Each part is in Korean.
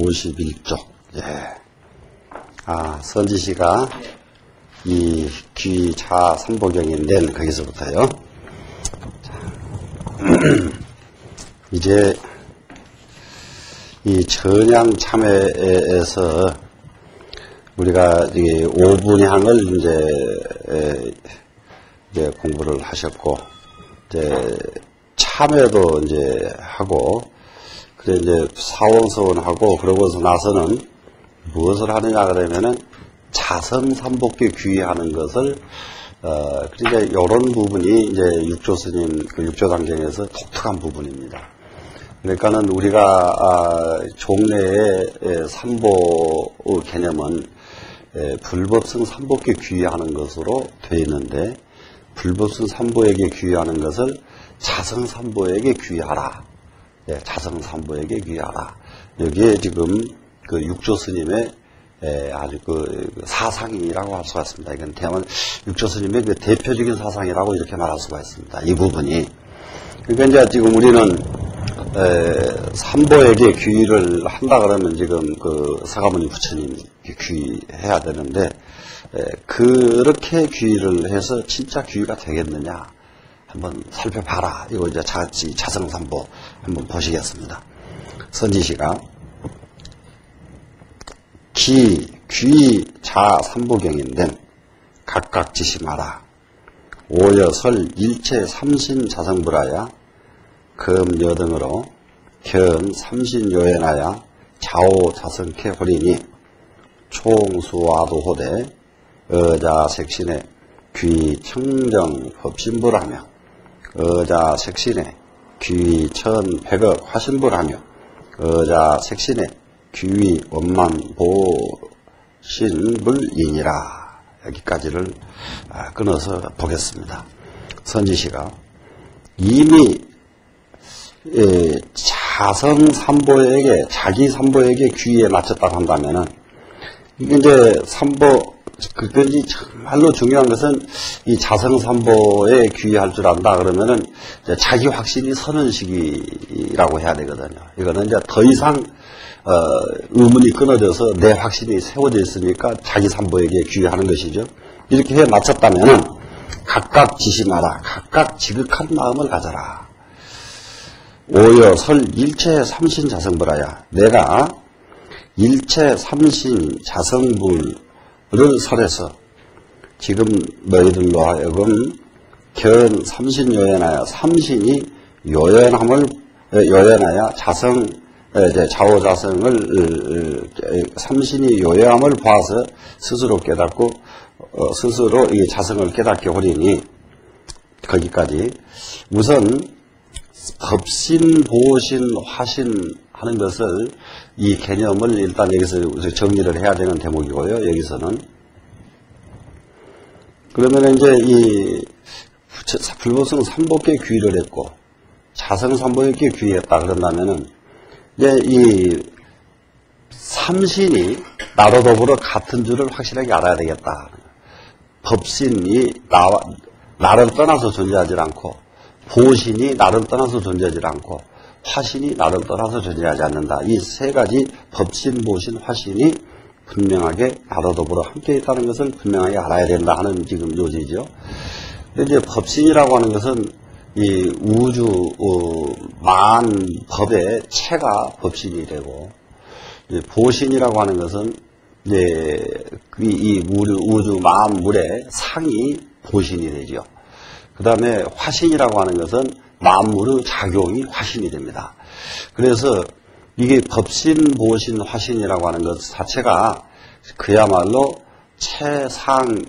51쪽. 예. 선지 씨가 이 귀차 삼보경인데 거기서부터요. 이제 이 전향 참회에서 우리가 이 5분향을 이제 공부를 하셨고, 이제 참회도 이제 하고, 그래 이제 사원서원하고 그러고서 나서는 무엇을 하느냐 그러면은 자성삼복기 귀의하는 것을 그러니까 이런 부분이 이제 육조 스님 그 육조당경에서 독특한 부분입니다. 그러니까는 우리가 종래의 삼보 개념은 불법성 삼복기 귀의하는 것으로 되어 있는데, 불법성 삼보에게 귀의하는 것을 자성삼보에게 귀의하라. 자성삼보에게 귀의하라. 여기에 지금 그 육조 스님의 아주 그 사상이라고 할 수가 있습니다. 이건 대만 육조 스님의 그 대표적인 사상이라고 이렇게 말할 수가 있습니다. 이 부분이. 그러니까 이제 지금 우리는 삼보에게 귀의를 한다 그러면 지금 그 사가모니 부처님 귀의해야 되는데, 그렇게 귀의를 해서 진짜 귀의가 되겠느냐 한번 살펴봐라. 이거 이제 자성삼보 한번 보시겠습니다. 선지시가 귀, 자, 삼보경인데 각각 지심하라. 오여설 일체 삼신 자성불하야 금 여등으로 견 삼신요연하야 좌오 자성케 호리니 총수와도호대 어자색신에 귀 청정 법신불하며 어자색신에 귀 천백억 화신불하며 어자색신에 귀 원만보신불이니라. 여기까지를 끊어서 보겠습니다. 선지시가 이미 자성삼보에게, 자기 삼보에게 귀에 맞췄다고 한다면은, 이게 이제 삼보, 그것이 정말로 중요한 것은 이 자성삼보에 귀의할 줄 안다 그러면은 자기 확신이 서는 시기라고 해야 되거든요. 이거는 이제 더 이상 의문이 끊어져서 내 확신이 세워져 있으니까 자기 삼보에게 귀의하는 것이죠. 이렇게 해 맞췄다면은 각각 지심하라. 각각 지극한 마음을 가져라. 오여 설 일체 삼신 자성불하야. 내가 일체 삼신 자성불을 설해서 지금 너희들로 하여금 견 삼신 요연하여 삼신이 요연하여 자성 좌오자성을 삼신이 요연함을 봐서 스스로 깨닫고 스스로 이 자성을 깨닫게 하리니, 거기까지. 우선 법신, 보신, 화신 하는 것을, 이 개념을 일단 여기서 정리를 해야 되는 대목이고요. 여기서는 그러면 이제 이 불법성 삼보께 귀의를 했고 자성 삼보에게 귀의했다 그런다면은 이제 이 삼신이 나로 더불어 같은 줄을 확실하게 알아야 되겠다. 법신이 나를 떠나서 존재하지 않고, 보신이 나를 떠나서 존재하지 않고, 화신이 나를 떠나서 존재하지 않는다. 이 세 가지 법신, 보신, 화신이 분명하게 나로 더불어 함께 있다는 것을 분명하게 알아야 된다 하는 지금 요지죠. 이제 법신이라고 하는 것은 이 우주 만법의 체가 법신이 되고, 보신이라고 하는 것은 이제 이 우주 만물의 상이 보신이 되죠. 그 다음에 화신이라고 하는 것은 만물의 작용이 화신이 됩니다. 그래서 이게 법신, 보신, 화신이라고 하는 것 자체가 그야말로 체상용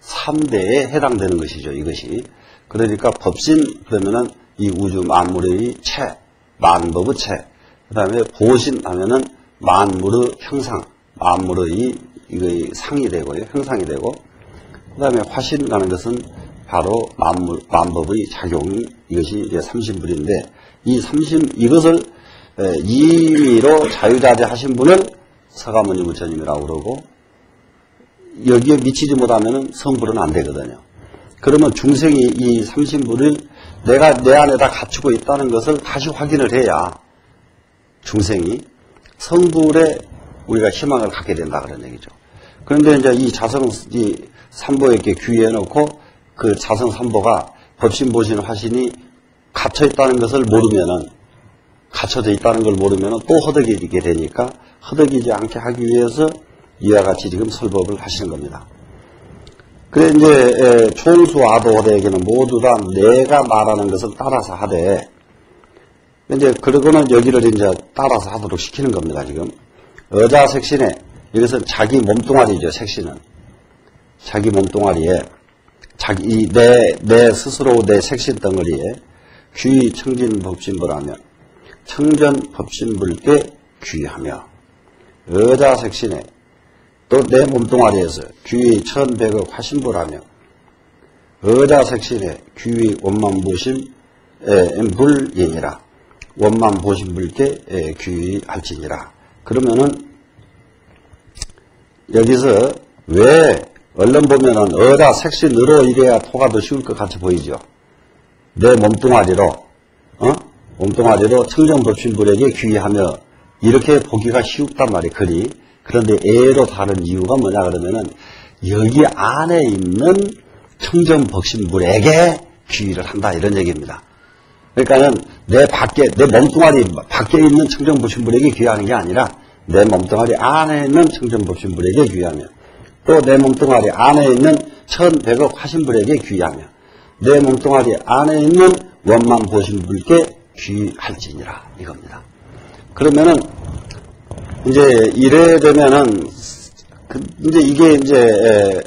3대에 해당되는 것이죠. 이것이. 그러니까 법신 그러면은 이 우주 만물의 체, 만법의 체. 그 다음에 보신 하면은 만물의 형상, 만물의 이거 상이 되고요. 형상이 되고. 그 다음에 화신이라는 것은 바로 만법의 작용, 이것이 이제 삼신불인데, 이 삼신, 이것을 임의로 자유자재 하신 분을 서가모니 부처님이라고 그러고, 여기에 미치지 못하면 성불은 안 되거든요. 그러면 중생이 이 삼신불을 내가 내 안에다 갖추고 있다는 것을 다시 확인을 해야 중생이 성불에 우리가 희망을 갖게 된다 그런 얘기죠. 그런데 이제 이 자성 이 삼보에 이렇게 귀해 놓고 그 자성 삼보가 법신보신 화신이 갇혀 있다는 것을 모르면은 갇혀져 있다는 걸 모르면은 또 허덕이게 되니까 허덕이지 않게 하기 위해서 이와 같이 지금 설법을 하시는 겁니다. 그래 이제 총수아도호대에게는 모두 다 내가 말하는 것을 따라서 하되 이제 그러고는 여기를 이제 따라서 하도록 시키는 겁니다. 지금 어자색신에 이것은 자기 몸뚱아리죠. 색신은 자기 몸뚱아리에 자기 내 스스로 내 색신 덩어리에 귀 청진 법신불하며 청전 법신불께 귀하며 어자색신에 또 내 몸뚱아리에서 귀 천백억 화신불하며 어자색신에 귀 원만보심 불이니라 원만보심불께 귀할지니라. 그러면은 여기서 왜 얼른 보면은 어자색신으로 이래야 토가 더 쉬울 것 같이 보이죠. 내 몸뚱아리로 몸뚱아리로 청정법신불에게 귀하며 이렇게 보기가 쉽단 말이에요. 글이. 그런데 애로 다른 이유가 뭐냐 그러면은 여기 안에 있는 청정법신불에게 귀를 한다 이런 얘기입니다. 그러니까는 내 몸뚱아리 밖에 있는 청정법신불에게 귀하는 게 아니라 내 몸뚱아리 안에 있는 청정법신불에게 귀하며 또 내 몸뚱아리 안에 있는 1100억 화신불에게 귀하며 내 몸뚱아리 안에 있는 원만보신불께 귀할지니라 이겁니다. 그러면은 이제 이래 되면은 이제 이게 이제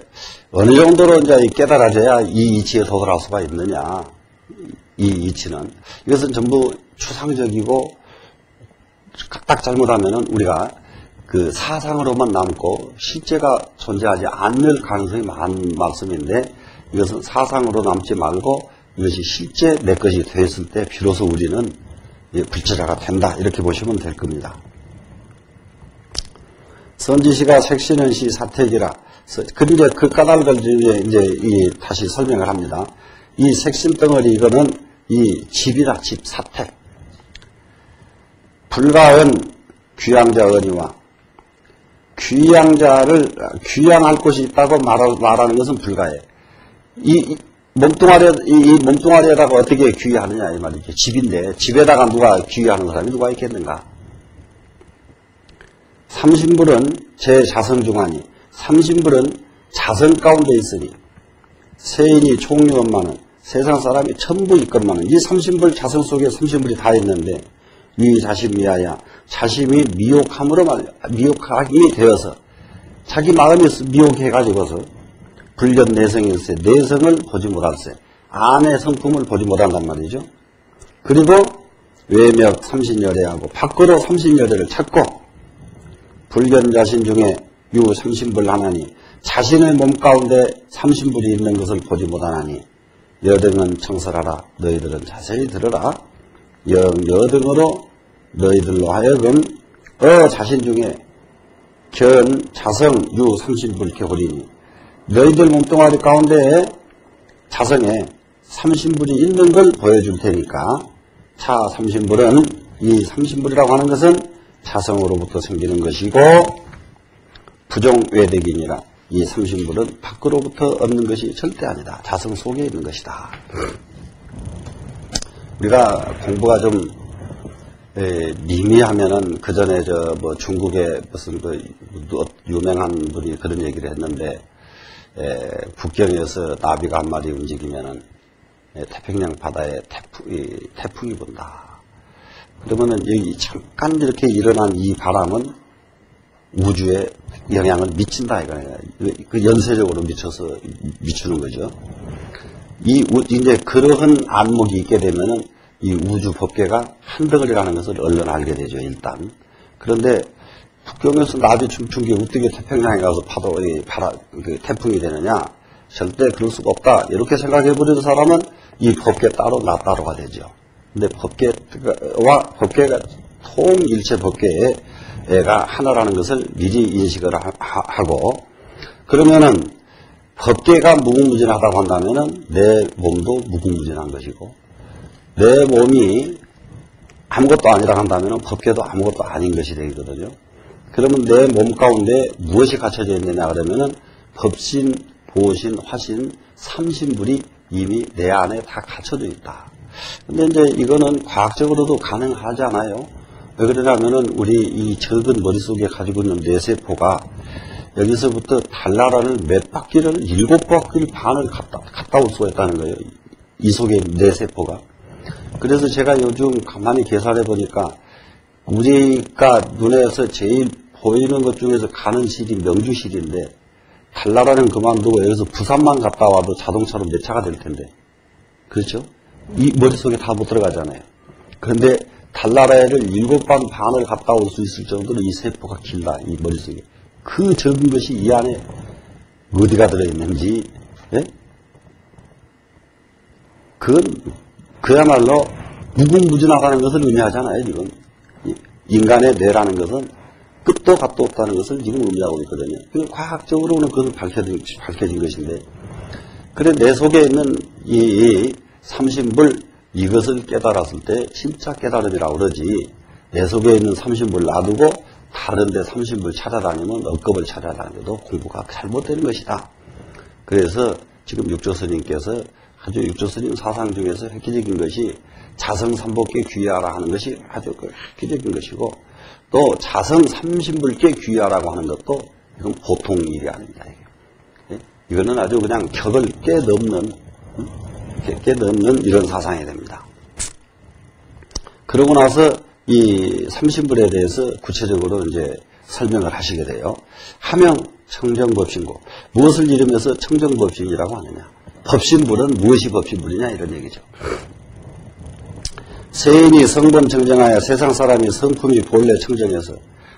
어느 정도로 이제 깨달아져야 이 이치에 도달할 수가 있느냐. 이 이치는 이것은 전부 추상적이고 딱 잘못하면은 우리가 그 사상으로만 남고 실제가 존재하지 않을 가능성이 많은 말씀인데 이것은 사상으로 남지 말고 이것이 실제 내 것이 됐을 때 비로소 우리는 불제자가 된다 이렇게 보시면 될 겁니다. 선지시가 색신은 시 사택이라. 그런데 그 까닭을 이제 다시 설명을 합니다. 이 색신 덩어리 이거는 이 집이라 집 사택. 불가은 귀양자 언이와 귀양할 곳이 있다고 말하는 것은 불가해. 이 몸뚱아리에다가 어떻게 귀하느냐 이 말이죠. 집인데 집에다가 누가 귀하는 사람이 누가 있겠는가? 삼신불은 제 자성 중하니 삼신불은 자성 가운데 있으니 세인이 총유원만은 세상 사람이 전부 있건만은 이 삼신불 자성 속에 삼신불이 다 있는데 위 자심 미하야 자심이 미혹하기 되어서 자기 마음이 미혹해가지고서 불견 내성일세 내성을 보지 못할세 안의 성품을 보지 못한단 말이죠. 그리고 외벽 삼신열애하고 밖으로 삼신열애를 찾고 불견 자신 중에 유 삼신불 하나니 자신의 몸 가운데 삼신불이 있는 것을 보지 못하나니 여등은 청설하라 너희들은 자세히 들으라 여등으로 너희들로 하여금 자신 중에 견 자성 유 삼신불 개홀이니 너희들 몸뚱아리 가운데 자성에 삼신불이 있는 걸 보여줄 테니까 차 삼신불은 이 삼신불이라고 하는 것은 자성으로부터 생기는 것이고 부종외득이니라 이 삼신불은 밖으로부터 얻는 것이 절대 아니다. 자성 속에 있는 것이다. 우리가 공부가 좀 미미하면은 그 전에 뭐 중국의 무슨 그 유명한 분이 그런 얘기를 했는데 북경에서 나비가 한 마리 움직이면은 태평양 바다에 태풍이 분다. 그러면은 여기 잠깐 이렇게 일어난 이 바람은 우주에 영향을 미친다 이거예요. 그 연쇄적으로 미쳐서 미치는 거죠. 이제 그러한 안목이 있게 되면은 이 우주 법계가 한 덩어리라는 것을 얼른 알게 되죠. 일단. 그런데 북경에서 나비 춤춘 게 어떻게 태평양에 가서 그 태풍이 되느냐? 절대 그럴 수가 없다. 이렇게 생각해버리는 사람은 이 법계 따로 나 따로가 되죠. 근데 법계가 통일체 법계가 하나라는 것을 미리 인식을 하고 그러면은 법계가 무궁무진하다고 한다면은 내 몸도 무궁무진한 것이고 내 몸이 아무것도 아니라 한다면 법계도 아무것도 아닌 것이 되거든요. 그러면 내 몸 가운데 무엇이 갖춰져 있느냐 그러면은 법신, 보신, 화신, 삼신불이 이미 내 안에 다 갖춰져 있다. 근데 이제 이거는 과학적으로도 가능하지 않아요. 왜 그러냐면은 우리 이 적은 머릿속에 가지고 있는 뇌세포가 여기서부터 달나라를 몇 바퀴를 7바퀴를 반을 갔다 올 수가 있다는 거예요. 이 속에 뇌세포가. 그래서 제가 요즘 가만히 계산해 보니까 우리가 눈에서 제일 보이는 것 중에서 가는 실이 명주실인데 달나라는 그만두고 여기서 부산만 갔다 와도 자동차로 몇 차가 될 텐데. 그렇죠? 이 머릿속에 다 못 들어가잖아요. 그런데 달나라를 7번 반을 갔다 올 수 있을 정도로 이 세포가 길다. 이 머릿속에. 그 적은 것이 이 안에 어디가 들어있는지, 예? 그건 그야말로 무궁무진하다는 것을 의미하잖아요, 지금. 인간의 뇌라는 것은 끝도 갓도 없다는 것을 지금 의미하고 있거든요. 과학적으로는 그것을 밝혀진 것인데, 그래, 내 속에 있는 이 삼신불, 이것을 깨달았을 때 진짜 깨달음이라고 그러지, 내 속에 있는 삼신불 놔두고 다른 데 삼신불 찾아다니면 억겁을 찾아다녀도 공부가 잘못되는 것이다. 그래서 지금 육조스님께서 아주 육조스님 사상 중에서 획기적인 것이 자성삼복계 귀하라 하는 것이 아주 획기적인 것이고, 또 자성 삼신불계 귀하라고 하는 것도 이건 보통 일이 아닙니다. 이거는 아주 그냥 격을 깨넘는 이런 사상이 됩니다. 그러고 나서 이 삼신불에 대해서 구체적으로 이제 설명을 하시게 돼요. 하명 청정법신고. 무엇을 이루면서 청정법신이라고 하느냐. 법신불은 무엇이 법신불이냐 이런 얘기죠. 세인이 성범 청정하여 세상 사람이 성품이 본래 청정해서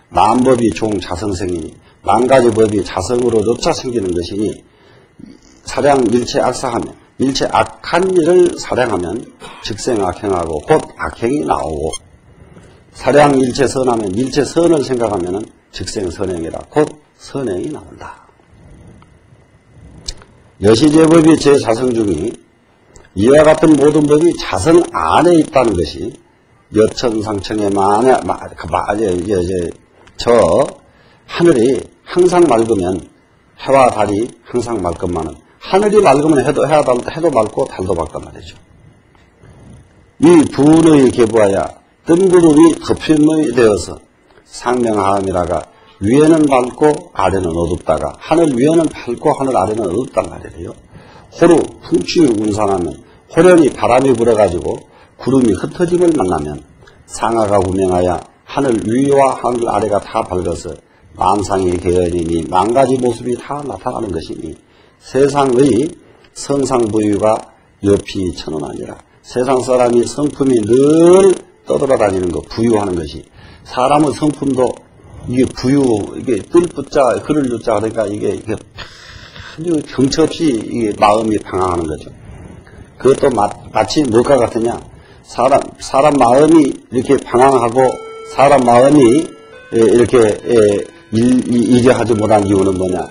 만법이 종 자성생이니 만가지 법이 자성으로조차 생기는 것이니 사량 일체 악사하며 일체 악한 일을 사량하면 즉생 악행하고 곧 악행이 나오고 사량 일체 선하면 일체 선을 생각하면 즉생 선행이라 곧 선행이 나온다. 여시제법이 제자성 중이 이와 같은 모든 법이 자성 안에 있다는 것이 여천상청에 저 하늘이 항상 맑으면 해와 달이 항상 맑건만은 하늘이 맑으면 해도 맑고 달도 맑단 말이죠. 이 부운의 계부하여 뜬구름이 덮임이 되어서 상명하함이라가 위에는 밝고 아래는 어둡다가 하늘 위에는 밝고 하늘 아래는 어둡단 말이에요. 호루 풍충이 운산하면 호련히 바람이 불어가지고 구름이 흩어짐을 만나면 상하가 구명하여 하늘 위와 하늘 아래가 다 밝아서 만상의 개연이니 만가지 모습이 다 나타나는 것이니 세상의 성상부유가 옆이 천원하니라. 세상 사람이 성품이 늘 떠돌아다니는 것, 부유하는 것이 사람의 성품도 이게 부유, 이게 뜰붙자, 글을 ют자 그러니까 이게 아주 경치 없이 이게 마음이 방황하는 거죠. 그것도 마치 무엇과 같으냐? 사람 마음이 이렇게 방황하고 사람 마음이 이렇게 이제하지 못한 이유는 뭐냐?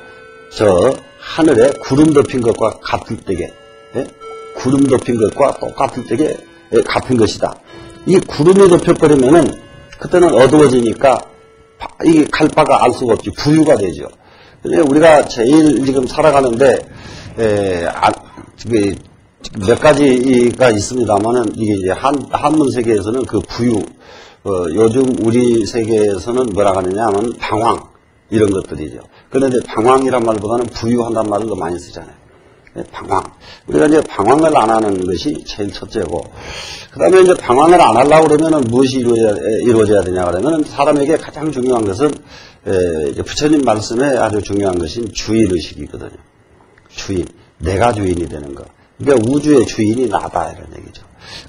저 하늘에 구름 덮인 것과 같을 때게, 구름 덮인 것과 똑같을 때게 같은 것이다. 이 구름이 덮여버리면은 그때는 어두워지니까 이게 갈 바가 알 수가 없지. 부유가 되죠. 우리가 제일 지금 살아가는데 몇 가지가 있습니다만은 이게 이제 한문 세계에서는 그 부유, 요즘 우리 세계에서는 뭐라 하느냐 하면 방황 이런 것들이죠. 그런데 방황이란 말보다는 부유한단 말을 더 많이 쓰잖아요. 방황. 우리가 이제 방황을 안 하는 것이 제일 첫째고, 그 다음에 이제 방황을 안 하려고 그러면은 무엇이 이루어져야 되냐 그러면은 사람에게 가장 중요한 것은, 이제 부처님 말씀에 아주 중요한 것인 주인의식이거든요. 주인. 내가 주인이 되는 거. 그러니까 우주의 주인이 나다 이런 얘기죠.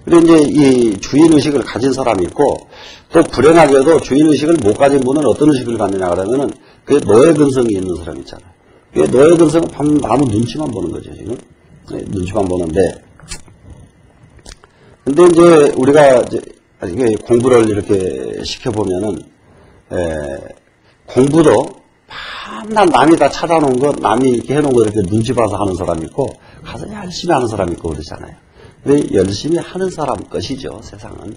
그리고 이제 이 주인의식을 가진 사람이 있고, 또 불행하게도 주인의식을 못 가진 분은 어떤 의식을 갖느냐 그러면은 그게 노예근성이 있는 사람 있잖아요. 노예근성은 아무 눈치만 보는 거죠, 지금. 눈치만 보는데. 근데 이제 우리가 이제 공부를 이렇게 시켜보면은, 공부도 밤낮 남이 다 찾아놓은 거, 남이 이렇게 해놓은 거 이렇게 눈치 봐서 하는 사람이 있고, 가서 열심히 하는 사람이 있고 그러잖아요. 근데 열심히 하는 사람 것이죠, 세상은.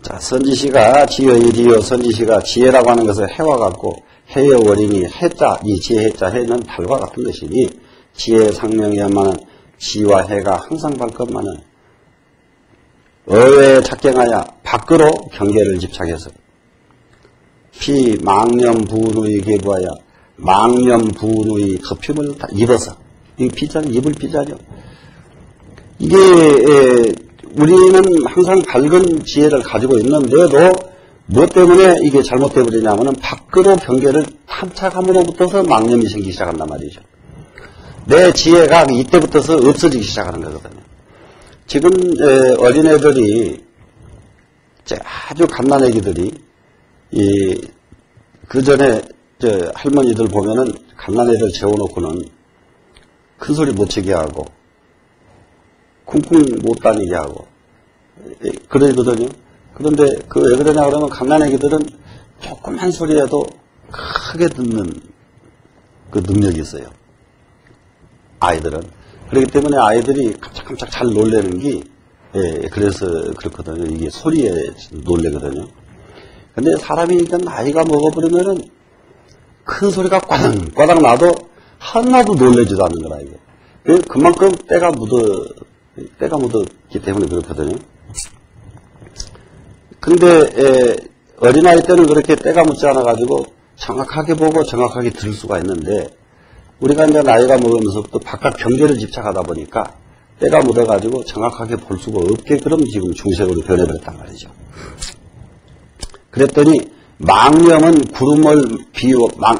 자, 선지시가 지어이디요. 선지시가 지혜라고 하는 것을 해와 같고, 해의 원인이 해자, 이 지혜 해자, 해는 달과 같은 것이니, 지혜의 상명이야만은 지와 해가 항상 밝건만은 어외에 작경하여 밖으로 경계를 집착해서 피 망념부누이 계부하여 망념부누이 덮임을 입어서, 이 피자는 입을 피자죠. 이게 우리는 항상 밝은 지혜를 가지고 있는데도 무엇 때문에 이게 잘못되어 버리냐면은 밖으로 경계를 탐착함으로부터서 망념이 생기기 시작한단 말이죠. 내 지혜가 이때부터서 없어지기 시작하는 거거든요. 지금 어린애들이 아주 갓난애기들이 그 전에 할머니들 보면은 갓난애들 재워놓고는 큰 소리 못 치게 하고 쿵쿵 못 다니게 하고 그러거든요. 그런데 그 왜 그러냐 그러면 갓난애기들은 조그만 소리라도 크게 듣는 그 능력이 있어요. 아이들은. 그렇기 때문에 아이들이 깜짝깜짝 잘 놀래는 게, 그래서 그렇거든요. 이게 소리에 놀래거든요. 근데 사람이 나이가 먹어버리면은 큰 소리가 꽈당 나도 하나도 놀래지도 않는 거라, 이게. 그만큼 때가 묻었기 때문에 그렇거든요. 근데, 어린아이 때는 그렇게 때가 묻지 않아가지고 정확하게 보고 정확하게 들을 수가 있는데, 우리가 이제 나이가 먹으면서부터 바깥 경계를 집착하다 보니까 때가 묻어가지고 정확하게 볼 수가 없게 그럼 지금 중생으로 변해버렸단 말이죠. 그랬더니 망념은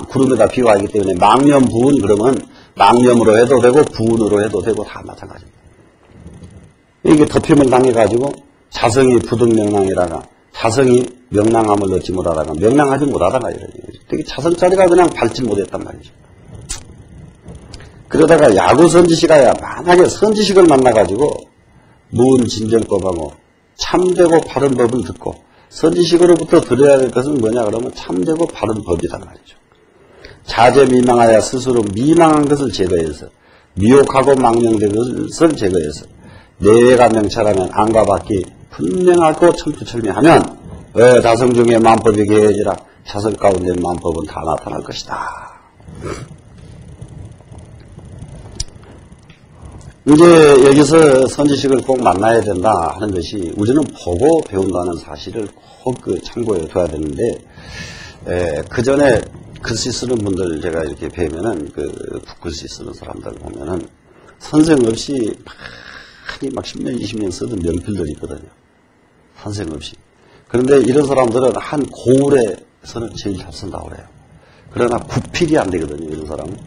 구름에다 비유하기 때문에 망념 부은 그러면 망념으로 해도 되고 부은으로 해도 되고 다 마찬가지입니다. 이게 덮임을 당해가지고 자성이 부득명랑이라가 자성이 명랑함을 얻지 못하다가 명랑하지 못하다가 되게 자성자리가 그냥 밟지 못했단 말이죠. 그러다가 야구 선지식아야 만약에 선지식을 만나가지고 무은 진정법하고 참되고 바른 법을 듣고 선지식으로부터 들어야 될 것은 뭐냐 그러면 참되고 바른 법이란 말이죠. 자제 미망하여 스스로 미망한 것을 제거해서 미혹하고 망령된 것을 제거해서 내외가 명찰하면 안과 밖이 분명하고 천푸철미하면 자성 중에 만법이 계해지라 자성 가운데 만법은 다 나타날 것이다. 이제 여기서 선지식을 꼭 만나야 된다 하는 것이 우리는 보고 배운다는 사실을 꼭 참고해 둬야 되는데, 그 전에 글씨 쓰는 분들 제가 이렇게 뵈면은 붓글씨 쓰는 사람들 보면은 선생 없이 많이 막 10년, 20년 쓰던 명필들이 있거든요. 선생 없이. 그런데 이런 사람들은 한 고을에서는 제일 잘 쓴다고 그래요. 그러나 구필이 안 되거든요, 이런 사람은.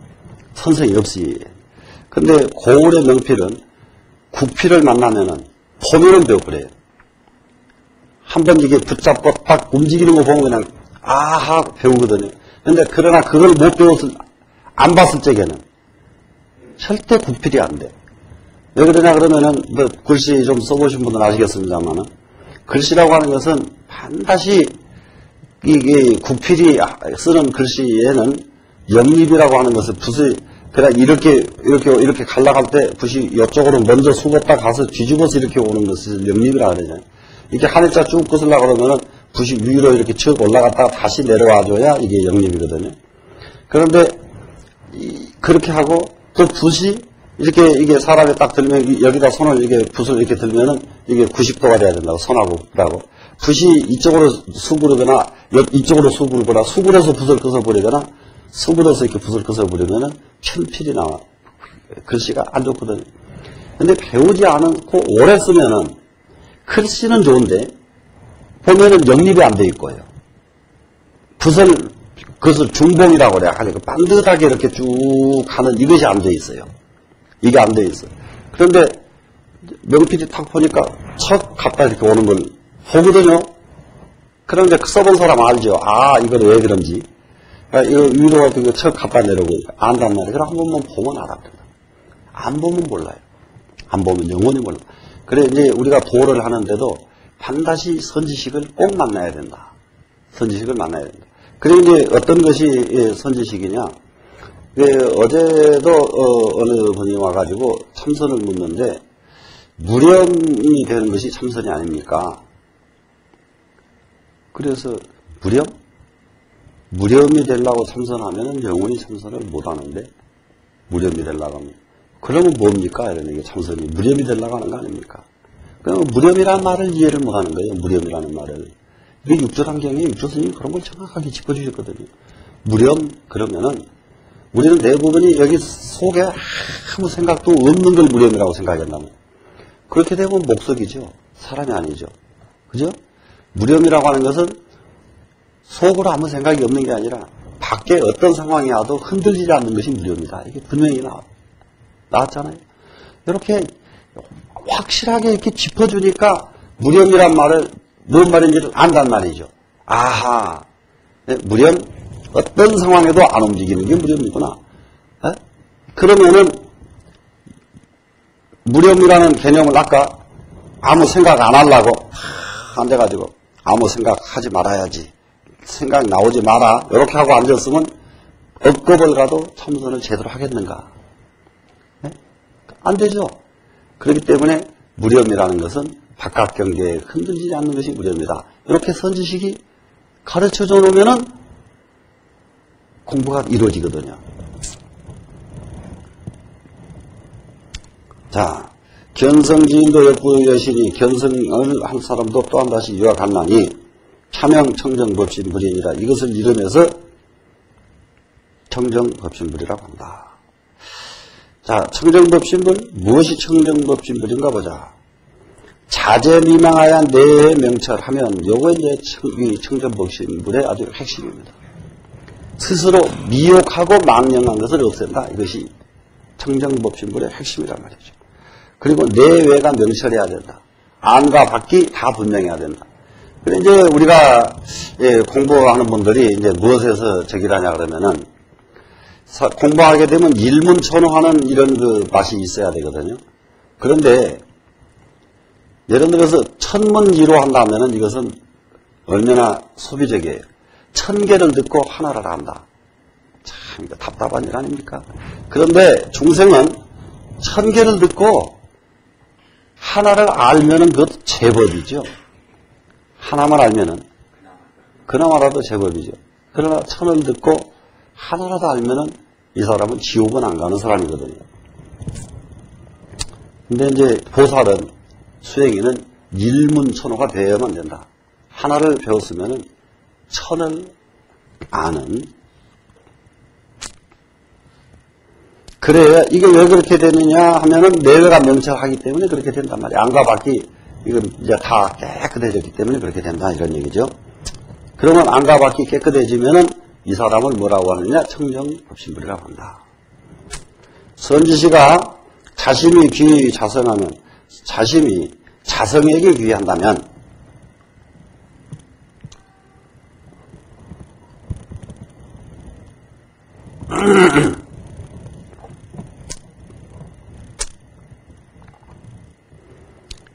선생이 없이. 근데 고을의 명필은 구필을 만나면은 보면은 배워버려요. 한번 이게 붙잡고 딱 움직이는 거 보면 그냥 아하 배우거든요. 근데 그러나 그걸 못 배웠을, 안 봤을 적에는 절대 구필이 안 돼. 왜 그러냐 그러면은 뭐 글씨 좀 써보신 분은 아시겠습니다만은 글씨라고 하는 것은 반드시 이게 구필이 쓰는 글씨에는 영립이라고 하는 것을 붓을 그냥 이렇게 갈라갈 때 붓이 이쪽으로 먼저 숙었다 가서 뒤집어서 이렇게 오는 것을 영립이라고 그러잖아요. 이렇게 한 일자 쭉 끄으려고 그러면은 붓이 위로 이렇게 쭉 올라갔다가 다시 내려와줘야 이게 영립이거든요. 그런데 그렇게 하고 또 붓이 이게 사람이 딱 들면 여기다 손을 이렇게 붓을 이렇게 들면은 이게 90도가 돼야 된다고 손하고 붓하고 붓이 이쪽으로 수그르거나 이쪽으로 수그르거나 수그려서 붓을 끄서버리거나 수그려서 이렇게 붓을 끄서버리면은 편필이 나와. 글씨가 안 좋거든요. 근데 배우지 않고 오래 쓰면은 글씨는 좋은데 보면은 영립이 안 돼 있고요. 그것을 중봉이라고 그래야 하니까 반듯하게 이렇게 쭉 가는 이것이 안 돼 있어요. 이게 안 돼 있어요. 그런데 명필이 탁 보니까 척 갔다 이렇게 오는 걸 보거든요. 그런데 써본 사람 알죠. 아, 이걸 왜 그런지. 이거 위로 가지고 척 갔다 내려오고 안단 말이에요. 그럼 한 번만 보면 알아요. 안 보면 몰라요. 안 보면 영원히 몰라요. 그래, 이제 우리가 도를 하는데도 반드시 선지식을 꼭 만나야 된다. 선지식을 만나야 된다. 그리고 이제 어떤 것이 선지식이냐. 어제도 어느 분이 와가지고 참선을 묻는데 무렴이 되는 것이 참선이 아닙니까? 그래서 무렴이 되려고 참선하면 영원히 참선을 못하는데 무렴이 되려고 하면 그러면 뭡니까? 이런 얘기 참선이 무렴이 되려고 하는 거 아닙니까? 그럼 무렴이라는 말을 이해를 못하는 거예요. 무렴이라는 말을. 이게 육조단경에 육조스님이 그런 걸 정확하게 짚어주셨거든요. 무렴 그러면은 우리는 대부분이 여기 속에 아무 생각도 없는 걸 무렴이라고 생각한다면 그렇게 되면 목석이죠. 사람이 아니죠. 그죠? 무렴이라고 하는 것은 속으로 아무 생각이 없는 게 아니라 밖에 어떤 상황이 와도 흔들리지 않는 것이 무렴이다. 이게 분명히 나왔잖아요. 이렇게 확실하게 이렇게 짚어주니까 무렴이란 말을 뭔 말인지를 안단 말이죠. 아하, 무렴 어떤 상황에도 안 움직이는 게 무렴이구나. 에? 그러면은 무렴이라는 개념을 아까 아무 생각 안 하려고 앉아가지고 아무 생각하지 말아야지. 생각 나오지 마라. 이렇게 하고 앉았으면 억겁을 가도 참선을 제대로 하겠는가? 네? 안 되죠. 그렇기 때문에 무렴이라는 것은 바깥 경계에 흔들리지 않는 것이 무렴이다. 이렇게 선지식이 가르쳐줘 놓으면은 공부가 이루어지거든요. 자, 견성지인도 역부 여신이 견성을 한 사람도 또한 다시 유학한나니 차명 청정법신불이니라. 이것을 이름해서 청정법신불이라고 한다. 자, 청정법신불, 무엇이 청정법신불인가 보자. 자제미망하여 내에 명철하면 요거 이제 청정법신불의 아주 핵심입니다. 스스로 미혹하고 망령한 것을 없앤다. 이것이 청정법신불의 핵심이란 말이죠. 그리고 내외가 명철해야 된다. 안과 밖이 다 분명해야 된다. 그런데 이제 우리가 공부하는 분들이 이제 무엇에서 적이라냐 그러면은 공부하게 되면 일문천호하는 이런 그 맛이 있어야 되거든요. 그런데 예를 들어서 천문이로 한다면은 이것은 얼마나 소비적이에요. 1000개를 듣고 하나를 한다. 참 답답한 일 아닙니까? 그런데 중생은 1000개를 듣고 하나를 알면은 그것도 제법이죠. 하나만 알면은 그나마라도 제법이죠. 그러나 1000을 듣고 하나라도 알면은 이 사람은 지옥은 안 가는 사람이거든요. 근데 이제 보살은 수행인은 일문천호가 되어야만 된다. 하나를 배웠으면은 1000을 아는. 그래야 이게 왜 그렇게 되느냐 하면은 내외가 명철하기 때문에 그렇게 된단 말이야. 안과 밖이 이건 이제 다 깨끗해졌기 때문에 그렇게 된다 이런 얘기죠. 그러면 안과 밖이 깨끗해지면은 이 사람을 뭐라고 하느냐? 청정법신불이라고 한다. 선지시가 자심이 귀 자성하면 자심이 자성에게 귀한다면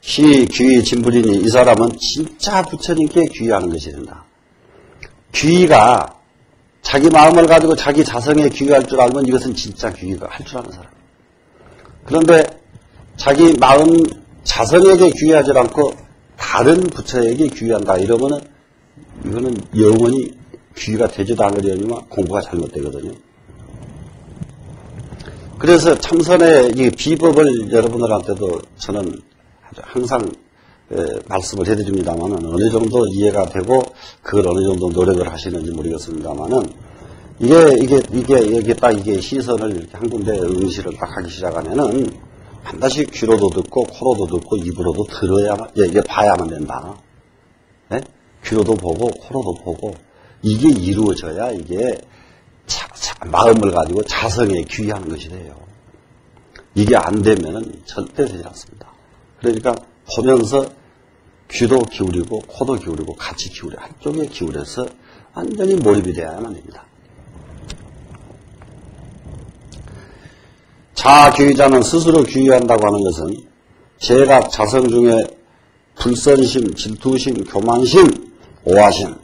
시 귀 진불이니 이 사람은 진짜 부처님께 귀의하는 것이 된다. 귀의가 자기 마음을 가지고 자기 자성에 귀의할 줄 알면 이것은 진짜 귀의가 할 줄 아는 사람. 그런데 자기 마음 자성에게 귀의하지 않고 다른 부처에게 귀의한다 이러면은 이거는 영원히 귀의가 되지도 않으려니만 공부가 잘못되거든요. 그래서 참선의 이 비법을 여러분들한테도 저는 항상 말씀을 해드립니다만은 어느 정도 이해가 되고 그걸 어느 정도 노력을 하시는지 모르겠습니다만은 이게 딱 이게 시선을 이렇게 한 군데 응시를 딱 하기 시작하면은 반드시 귀로도 듣고 코로도 듣고 입으로도 들어야만 이게 봐야만 된다. 네? 귀로도 보고 코로도 보고 이게 이루어져야 이게 마음을 가지고 자성에 귀의하는 것이 돼요. 이게 안 되면은 절대 되지 않습니다. 그러니까 보면서 귀도 기울이고 코도 기울이고 같이 기울여 한쪽에 기울여서 완전히 몰입이 되어야만 됩니다. 자귀의자는 스스로 귀의한다고 하는 것은 제각 자성 중에 불선심, 질투심, 교만심, 오화심,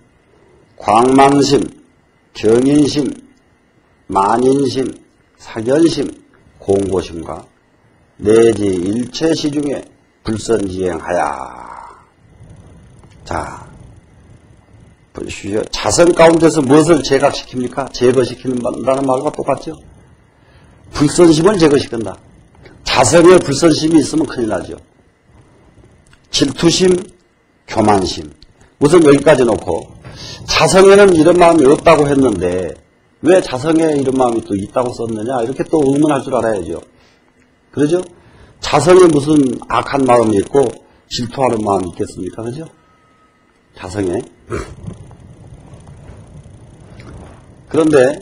광만심, 경인심, 만인심, 사견심, 공고심과 내지 일체시 중에 불선지행하야. 자, 보십시오. 자성 가운데서 무엇을 제각시킵니까? 제거시킨다는 말과 똑같죠. 불선심을 제거시킨다. 자성에 불선심이 있으면 큰일 나죠. 질투심, 교만심. 우선 여기까지 놓고 자성에는 이런 마음이 없다고 했는데 왜 자성에 이런 마음이 또 있다고 썼느냐 이렇게 또 의문할 줄 알아야죠. 그러죠? 자성에 무슨 악한 마음이 있고 질투하는 마음이 있겠습니까? 그죠? 자성에. 그런데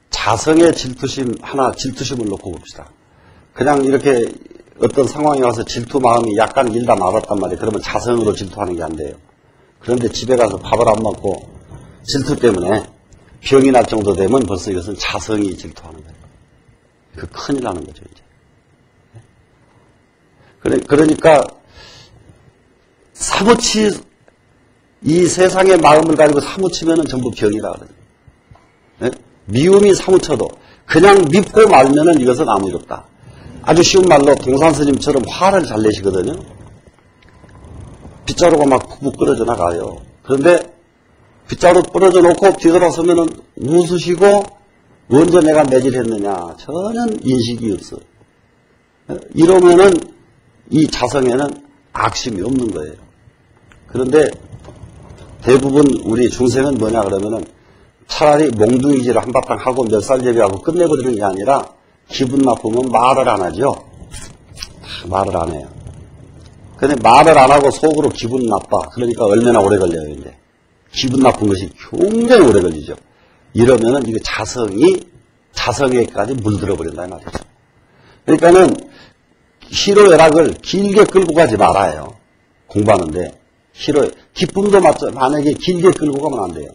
자성의 질투심 하나 질투심을 놓고 봅시다. 그냥 이렇게 어떤 상황에 와서 질투 마음이 약간 일다 말았단 말이에요. 그러면 자성으로 질투하는 게 안 돼요. 그런데 집에 가서 밥을 안 먹고 질투 때문에 병이 날 정도 되면 벌써 이것은 자성이 질투하는 거예요. 그 큰일 나는 거죠, 이제. 그러니까 사무치 이 세상의 마음을 가지고 사무치면은 전부 병이라 그러죠. 네? 미움이 사무쳐도 그냥 밉고 말면은 이것은 아무 일 없다. 아주 쉬운 말로 동산 스님처럼 화를 잘 내시거든요. 빗자루가 막 푹푹 끓어져 나가요. 그런데 빗자루 부러져 놓고 뒤돌아서면은 웃으시고 언제 내가 매질했느냐 전혀 인식이 없어. 이러면은 이 자성에는 악심이 없는 거예요. 그런데 대부분 우리 중생은 뭐냐 그러면은 차라리 몽둥이질을 한바탕 하고 몇 살 제비하고 끝내버리는 게 아니라 기분 나쁘면 말을 안 하죠. 말을 안 해요. 근데 말을 안 하고 속으로 기분 나빠. 그러니까 얼마나 오래 걸려요, 이제. 기분 나쁜 것이 굉장히 오래 걸리죠. 이러면은 이게 자성에까지 물들어 버린다, 이 말이죠. 그러니까는 희로애락을 길게 끌고 가지 말아요. 공부하는데. 기쁨도 만약에 길게 끌고 가면 안 돼요.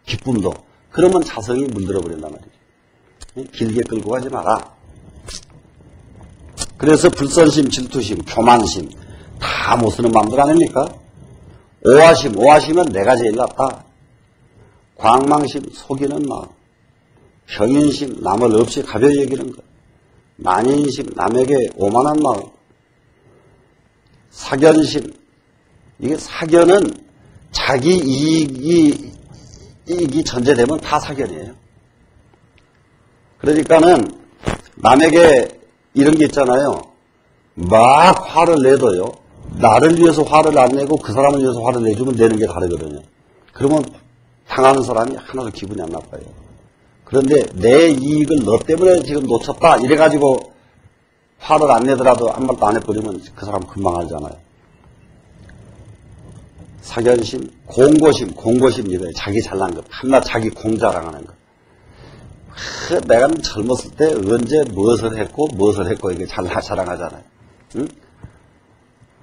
기쁨도. 그러면 자성이 물들어 버린단 말이죠. 길게 끌고 가지 마라. 그래서 불선심, 질투심, 교만심 다 못 쓰는 마음들 아닙니까? 오아심은 내가 제일 낫다. 광망심, 속이는 마음. 평인심, 남을 없이 가벼이 여기는 것. 만인심, 남에게 오만한 마음. 사견심, 이게 사견은 자기 이익이 전제되면 다 사견이에요. 그러니까는 남에게 이런 게 있잖아요. 막 화를 내도요. 나를 위해서 화를 안 내고 그 사람을 위해서 화를 내주면 내는 게 다르거든요. 그러면 당하는 사람이 하나도 기분이 안 나빠요. 그런데 내 이익을 너 때문에 지금 놓쳤다 이래가지고 화를 안 내더라도 한 말도 안 해버리면 그 사람 금방 알잖아요. 사견심, 공고심 이거예요. 자기 잘난 것. 한낱 자기 공자랑하는 것. 내가 젊었을 때 언제 무엇을 했고 이게 자랑하잖아요. 응?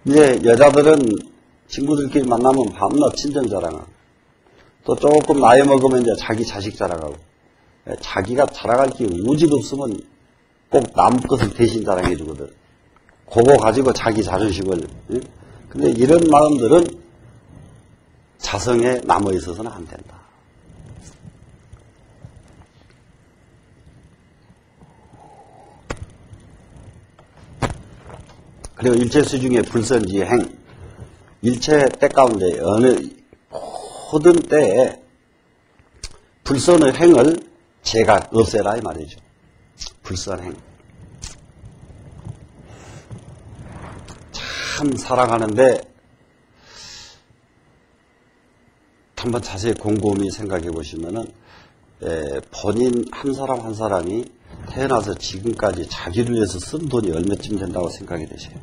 이제 여자들은 친구들끼리 만나면 밤낮 친정 자랑하고 또 조금 나이 먹으면 이제 자기 자식 자랑하고 자기가 자랑할 게 우집 없으면 꼭 남 것을 대신 자랑해 주거든. 그거 가지고 자기 자존심을. 응? 근데 이런 마음들은 자성에 남아 있어서는 안 된다. 그리고 일체 수중에 불선지 행. 일체 때 가운데 어느 모든 때에 불선의 행을 제가 없애라 이 말이죠. 불선행. 참 사랑하는데 한번 자세히 곰곰이 생각해 보시면은 본인 한 사람 한 사람이 태어나서 지금까지 자기를 위해서 쓴 돈이 얼마쯤 된다고 생각이 되세요?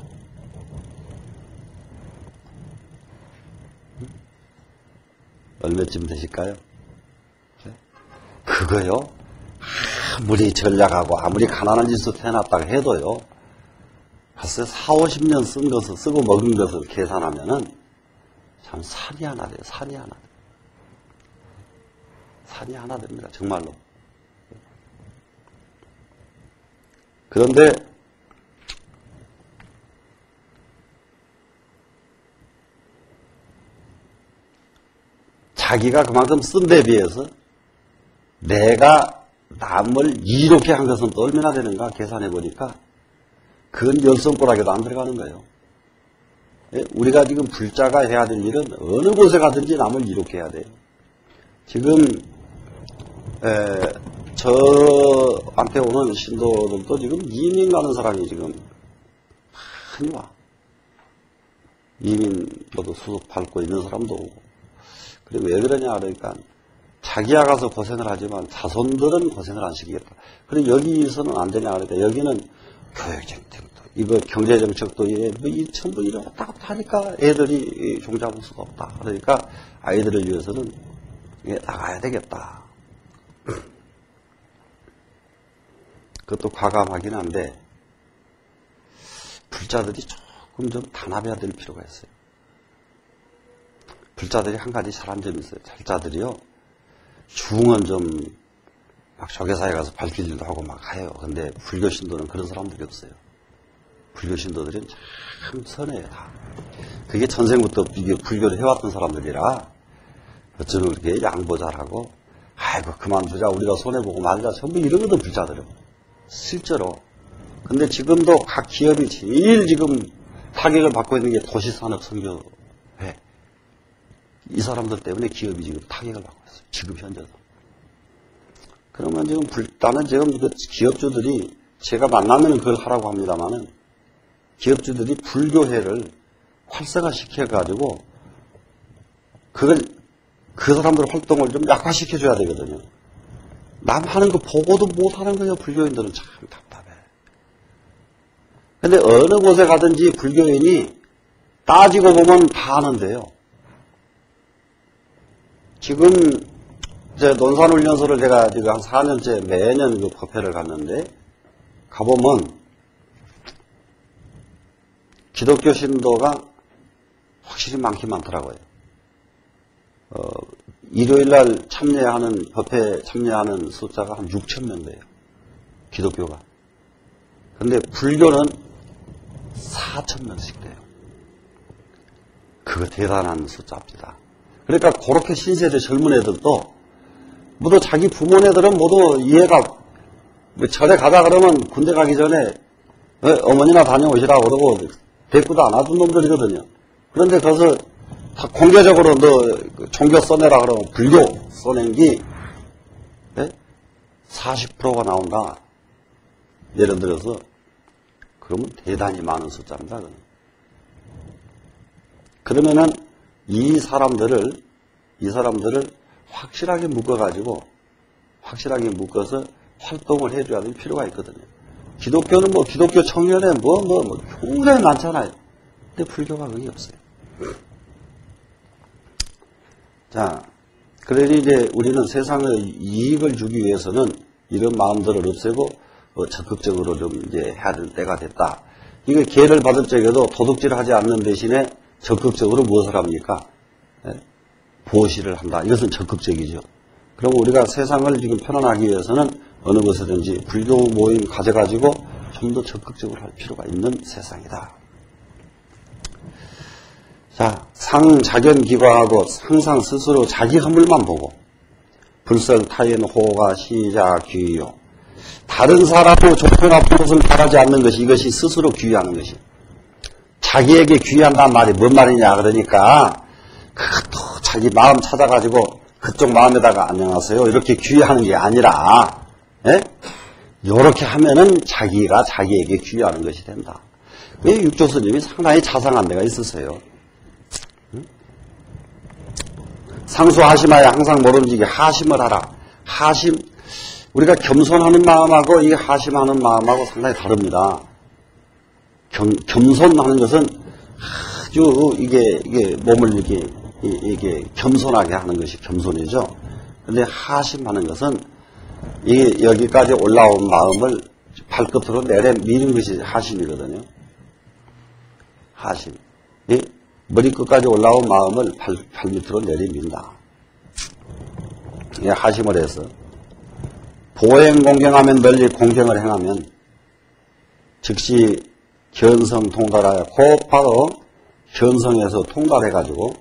얼마쯤 되실까요? 그거요? 아무리 전략하고 아무리 가난한 짓으로 태어났다고 해도요. 벌써 4, 50년 쓴 것을 쓰고 먹은 것을 계산하면은 참 산이 하나 돼요. 산이 하나. 산이 하나 됩니다. 정말로. 그런데 자기가 그만큼 쓴 데 비해서 내가 남을 이롭게 한 것은 또 얼마나 되는가 계산해 보니까 그건 열 손가락에도 안 들어가는 거예요. 우리가 지금 불자가 해야 될 일은 어느 곳에 가든지 남을 이롭게 해야 돼요. 지금 저한테 오는 신도들도 지금 이민 가는 사람이 지금 많이 와. 이민 저도 수속 밟고 있는 사람도 오고. 그리고 왜 그러냐 그러니까 자기야 가서 고생을 하지만 자손들은 고생을 안 시키겠다. 그리고 여기서는 안 되냐 그러니까 여기는 교육정책도 이거 경제정책도 이 전부 이런 왔다 갔다 하니까 애들이 종잡을 수가 없다. 그러니까 아이들을 위해서는 나가야 되겠다. 그것도 과감하긴 한데 불자들이 조금 좀 단합해야 될 필요가 있어요. 불자들이 한 가지 잘한 점이 있어요. 잘자들이요. 중은 좀 막 조계사에 가서 밝힐 일도 하고 막 해요. 근데 불교 신도는 그런 사람들이 없어요. 불교 신도들은 참 선해요, 다. 그게 전생부터 이게 불교를 해왔던 사람들이라 어쩌면 그렇게 양보 잘하고 아이고 그만두자 우리가 손해보고 말자 전부 이러거든 불자들은. 실제로. 근데 지금도 각 기업이 제일 지금 타격을 받고 있는 게 도시산업선교회. 이 사람들 때문에 기업이 지금 타격을 받고 있어요. 지금 현재도. 그러면 지금 나는 지금 그 기업주들이 제가 만나면 그걸 하라고 합니다만은 기업주들이 불교회를 활성화시켜가지고 그걸 그 사람들 활동을 좀 약화시켜줘야 되거든요. 남 하는 거 보고도 못하는 거예요. 불교인들은 참 답답해. 근데 어느 곳에 가든지 불교인이 따지고 보면 다 하는데요. 지금 이제 논산훈련소를 제가 지금 한 4년째 매년 그 법회를 갔는데 가보면 기독교 신도가 확실히 많긴 많더라고요. 일요일날 참여하는 법회 참여하는 숫자가 한 6천 명 돼요. 기독교가. 근데 불교는 4천 명씩 돼요. 그거 대단한 숫자입니다. 그러니까 그렇게 신세대 젊은 애들도 모두 자기 부모네들은 모두 이해가 절에 가자 그러면 군대 가기 전에 어머니나 다녀오시라고 그러고 대꾸도 안 하던 놈들이거든요. 그런데 거기서 다 공개적으로 너 종교 써내라 그러면 불교 써낸 게 40%가 나온다. 예를 들어서 그러면 대단히 많은 숫자입니다. 그러면은 이 사람들을 확실하게 묶어서 활동을 해줘야 될 필요가 있거든요. 기독교는 기독교 청년회 굉장히 많잖아요. 근데 불교가 그게 없어요. 자, 그러니 이제 우리는 세상의 이익을 주기 위해서는 이런 마음들을 없애고 적극적으로 좀 이제 해야 될 때가 됐다. 이거 기회를 받을 적에도 도둑질을 하지 않는 대신에 적극적으로 무엇을 합니까? 보시를 한다. 이것은 적극적이죠. 그럼 우리가 세상을 지금 편안하기 위해서는 어느 곳에든지 불교 모임 가져가지고 좀 더 적극적으로 할 필요가 있는 세상이다. 자, 상자견기과하고 항상 스스로 자기 허물만 보고 불설타인 호가 시자 귀요. 다른 사람으로 좋고 나쁜 것을 바라지 않는 것이 이것이 스스로 귀의하는 것이. 자기에게 귀의한다는 말이 뭔 말이냐 그러니까 그것도 자기 마음 찾아가지고 그쪽 마음에다가 안녕하세요 이렇게 귀의하는 게 아니라 이렇게 하면은 자기가 자기에게 귀의하는 것이 된다. 왜 육조스님이 상당히 자상한 데가 있으세요. 상수하심하에 항상 모름지기 하심을 하라. 하심 우리가 겸손하는 마음하고 이 하심하는 마음하고 상당히 다릅니다. 겸손하는 것은 아주 이게 몸을 이게 겸손하게 하는 것이 겸손이죠. 근데 하심하는 것은 이게 여기까지 올라온 마음을 발끝으로 내려미는 것이 하심이거든요. 하심. 이 머리끝까지 올라온 마음을 발밑으로 내려민다. 이 하심을 해서 보행 공경하면 널리 공경을 행하면 즉시 견성 통달하여 곧바로 견성에서 통달해가지고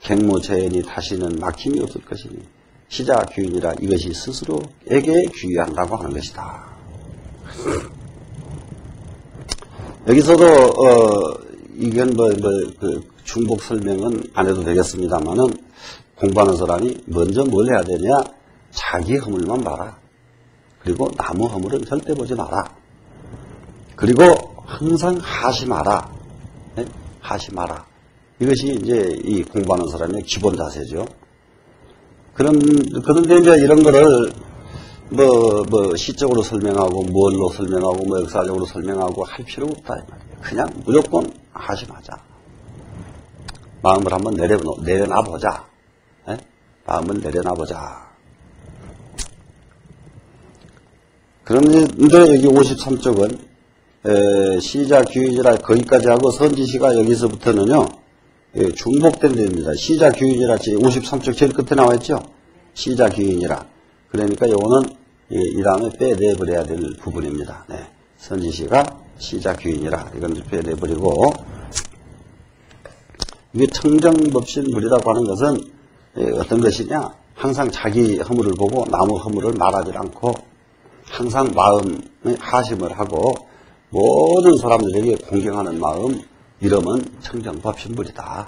객무재현이 다시는 막힘이 없을 것이니 시자 귀인이라 이것이 스스로에게 귀의한다고 하는 것이다. 여기서도 이건 그 중복 설명은 안 해도 되겠습니다만은 공부하는 사람이 먼저 뭘 해야 되냐? 자기 허물만 봐라. 그리고 나무 허물은 절대 보지 마라. 그리고 항상 하심하라. 네? 하심하라. 이것이 이제 이 공부하는 사람의 기본 자세죠. 그런데 이제 이런 거를 시적으로 설명하고, 뭘로 설명하고, 역사적으로 설명하고 할 필요 없다. 이 말이에요. 그냥 무조건 하심하자. 마음을 한번 내려놔보자. 네? 마음을 내려놔보자. 그런데 여기 53쪽은, 시자 규이지라 거기까지 하고 선지시가 여기서부터는요, 중복된 데입니다. 시자 규이지라 53쪽 제일 끝에 나와 있죠? 시자 규이니라. 그러니까 요거는 이 다음에 빼내버려야 될 부분입니다. 네. 선지시가 시자 규인이라 이건 빼내버리고, 이게 청정법신물이라고 하는 것은 어떤 것이냐? 항상 자기 허물을 보고 나무 허물을 말하지 않고 항상 마음의 하심을 하고 모든 사람들에게 공경하는 마음, 이름은 청정법신물이다.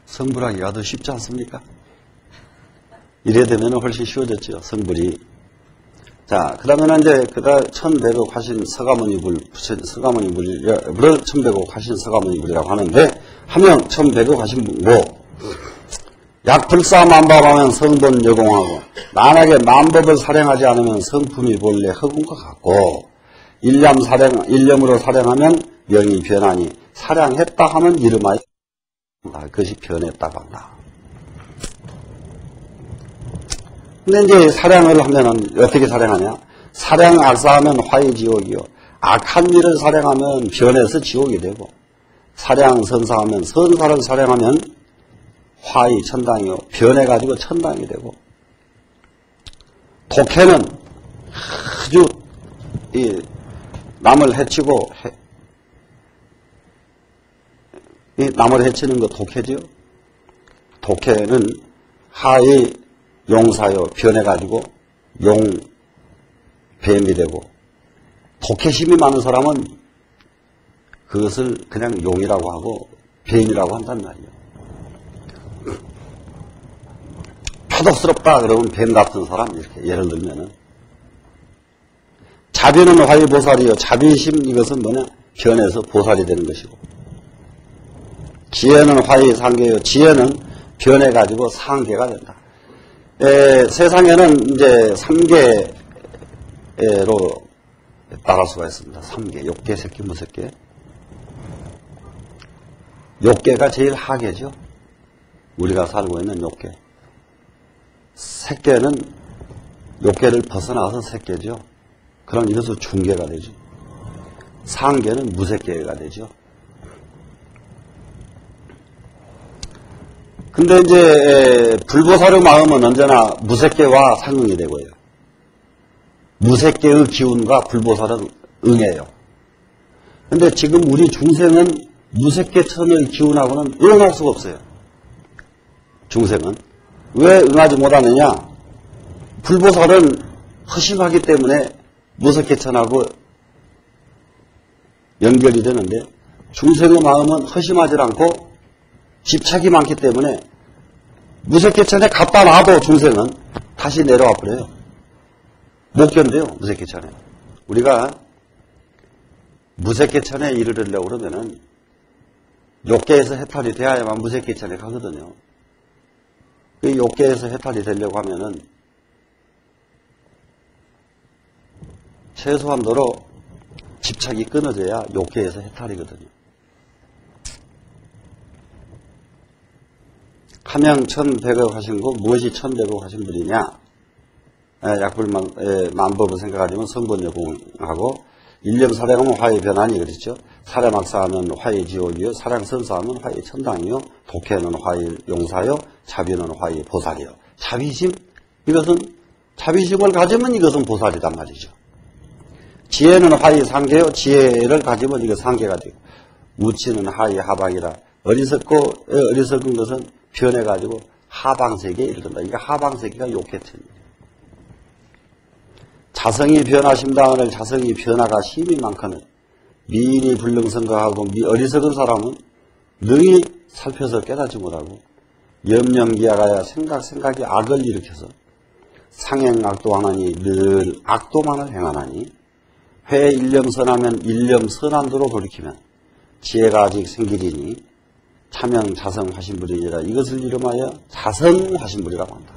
성불하기가 더 쉽지 않습니까? 이래 되면 훨씬 쉬워졌죠, 성불이. 자, 그 다음에는 이제, 천백억 하신 서가모니불, 서가모니불을 천백억 하신 서가모니불이라고 하는데, 하명 천백억 하신 분고, 약불사만법하면 성본 여공하고, 만약에 만법을 사령하지 않으면 성품이 본래 허공과 같고, 일념으로 사령하면 명이 변하니, 사령했다 하면 이름하여 그것이 변했다고 한다. 근데 이제 사량을 하면은 어떻게 사량하냐? 사량 악사하면 화의 지옥이요. 악한 일을 사량하면 변해서 지옥이 되고, 사량 선사하면 선사를 사량하면 화의 천당이요. 변해가지고 천당이 되고, 독해는 아주 남을 해치고 남을 해치는 거 독해죠. 독해는 하의 용사요, 변해가지고 뱀이 되고, 독해심이 많은 사람은 그것을 그냥 용이라고 하고 뱀이라고 한단 말이에요. 표독스럽다 그러면 뱀 같은 사람, 이렇게 예를 들면은. 자비는 화의 보살이요. 자비심, 이것은 뭐냐? 변해서 보살이 되는 것이고. 지혜는 화의 상계요. 지혜는 변해가지고 상계가 된다. 세상에는 이제 3개로 따를 수가 있습니다. 3개. 욕계, 색계, 무색계. 욕계가 제일 하계죠. 우리가 살고 있는 욕계. 색계는 욕계를 벗어나서 색계죠. 그럼 이것은 중계가 되죠. 상계는 무색계가 되죠. 근데 이제 불보살의 마음은 언제나 무색계와 상응이 되고요. 무색계의 기운과 불보살은 응해요. 근데 지금 우리 중생은 무색계천의 기운하고는 응할 수가 없어요. 중생은. 왜 응하지 못하느냐? 불보살은 허심하기 때문에 무색계천하고 연결이 되는데, 중생의 마음은 허심하지 않고 집착이 많기 때문에 무색계천에 갖다 놔도 중생은 다시 내려와 버려요. 못 견뎌요, 무색계천에. 우리가 무색계천에 이르려고 그러면은 욕계에서 해탈이 돼야만 무색계천에 가거든요. 그 욕계에서 해탈이 되려고 하면은 최소한도로 집착이 끊어져야 욕계에서 해탈이거든요. 함양 1100억 하신 거, 무엇이 1100억 하신 분이냐? 만법을 생각하지만 성본여공하고, 일념 사량하면 화의 변환이 그렇죠. 사량악사하면 화의 지옥이요. 사량선사하면 화의 천당이요. 독해는 화의 용사요. 자비는 화의 보살이요. 자비심? 이것은, 자비심을 가지면 이것은 보살이란 말이죠. 지혜는 화의 상계요. 지혜를 가지면 이거 상계가 되고, 우치는 하의 하방이라. 어리석은 것은 변해가지고 하방세계에 이르른다. 이게 하방세계가 욕계천이에요. 자성이 변화심당하는 자성이 변화가 힘이 많거늘 미인이 불능성각하고 어리석은 사람은 능히 살펴서 깨닫지 못하고 염념기하가야 생각이 악을 일으켜서 상행악도하나니 늘 악도만을 행하나니 회 일념선하면 일념선한도로 돌이키면 지혜가 아직 생기리니 차명 자성 화신불이니라. 이것을 이름하여 자성 화신불이라고 한다.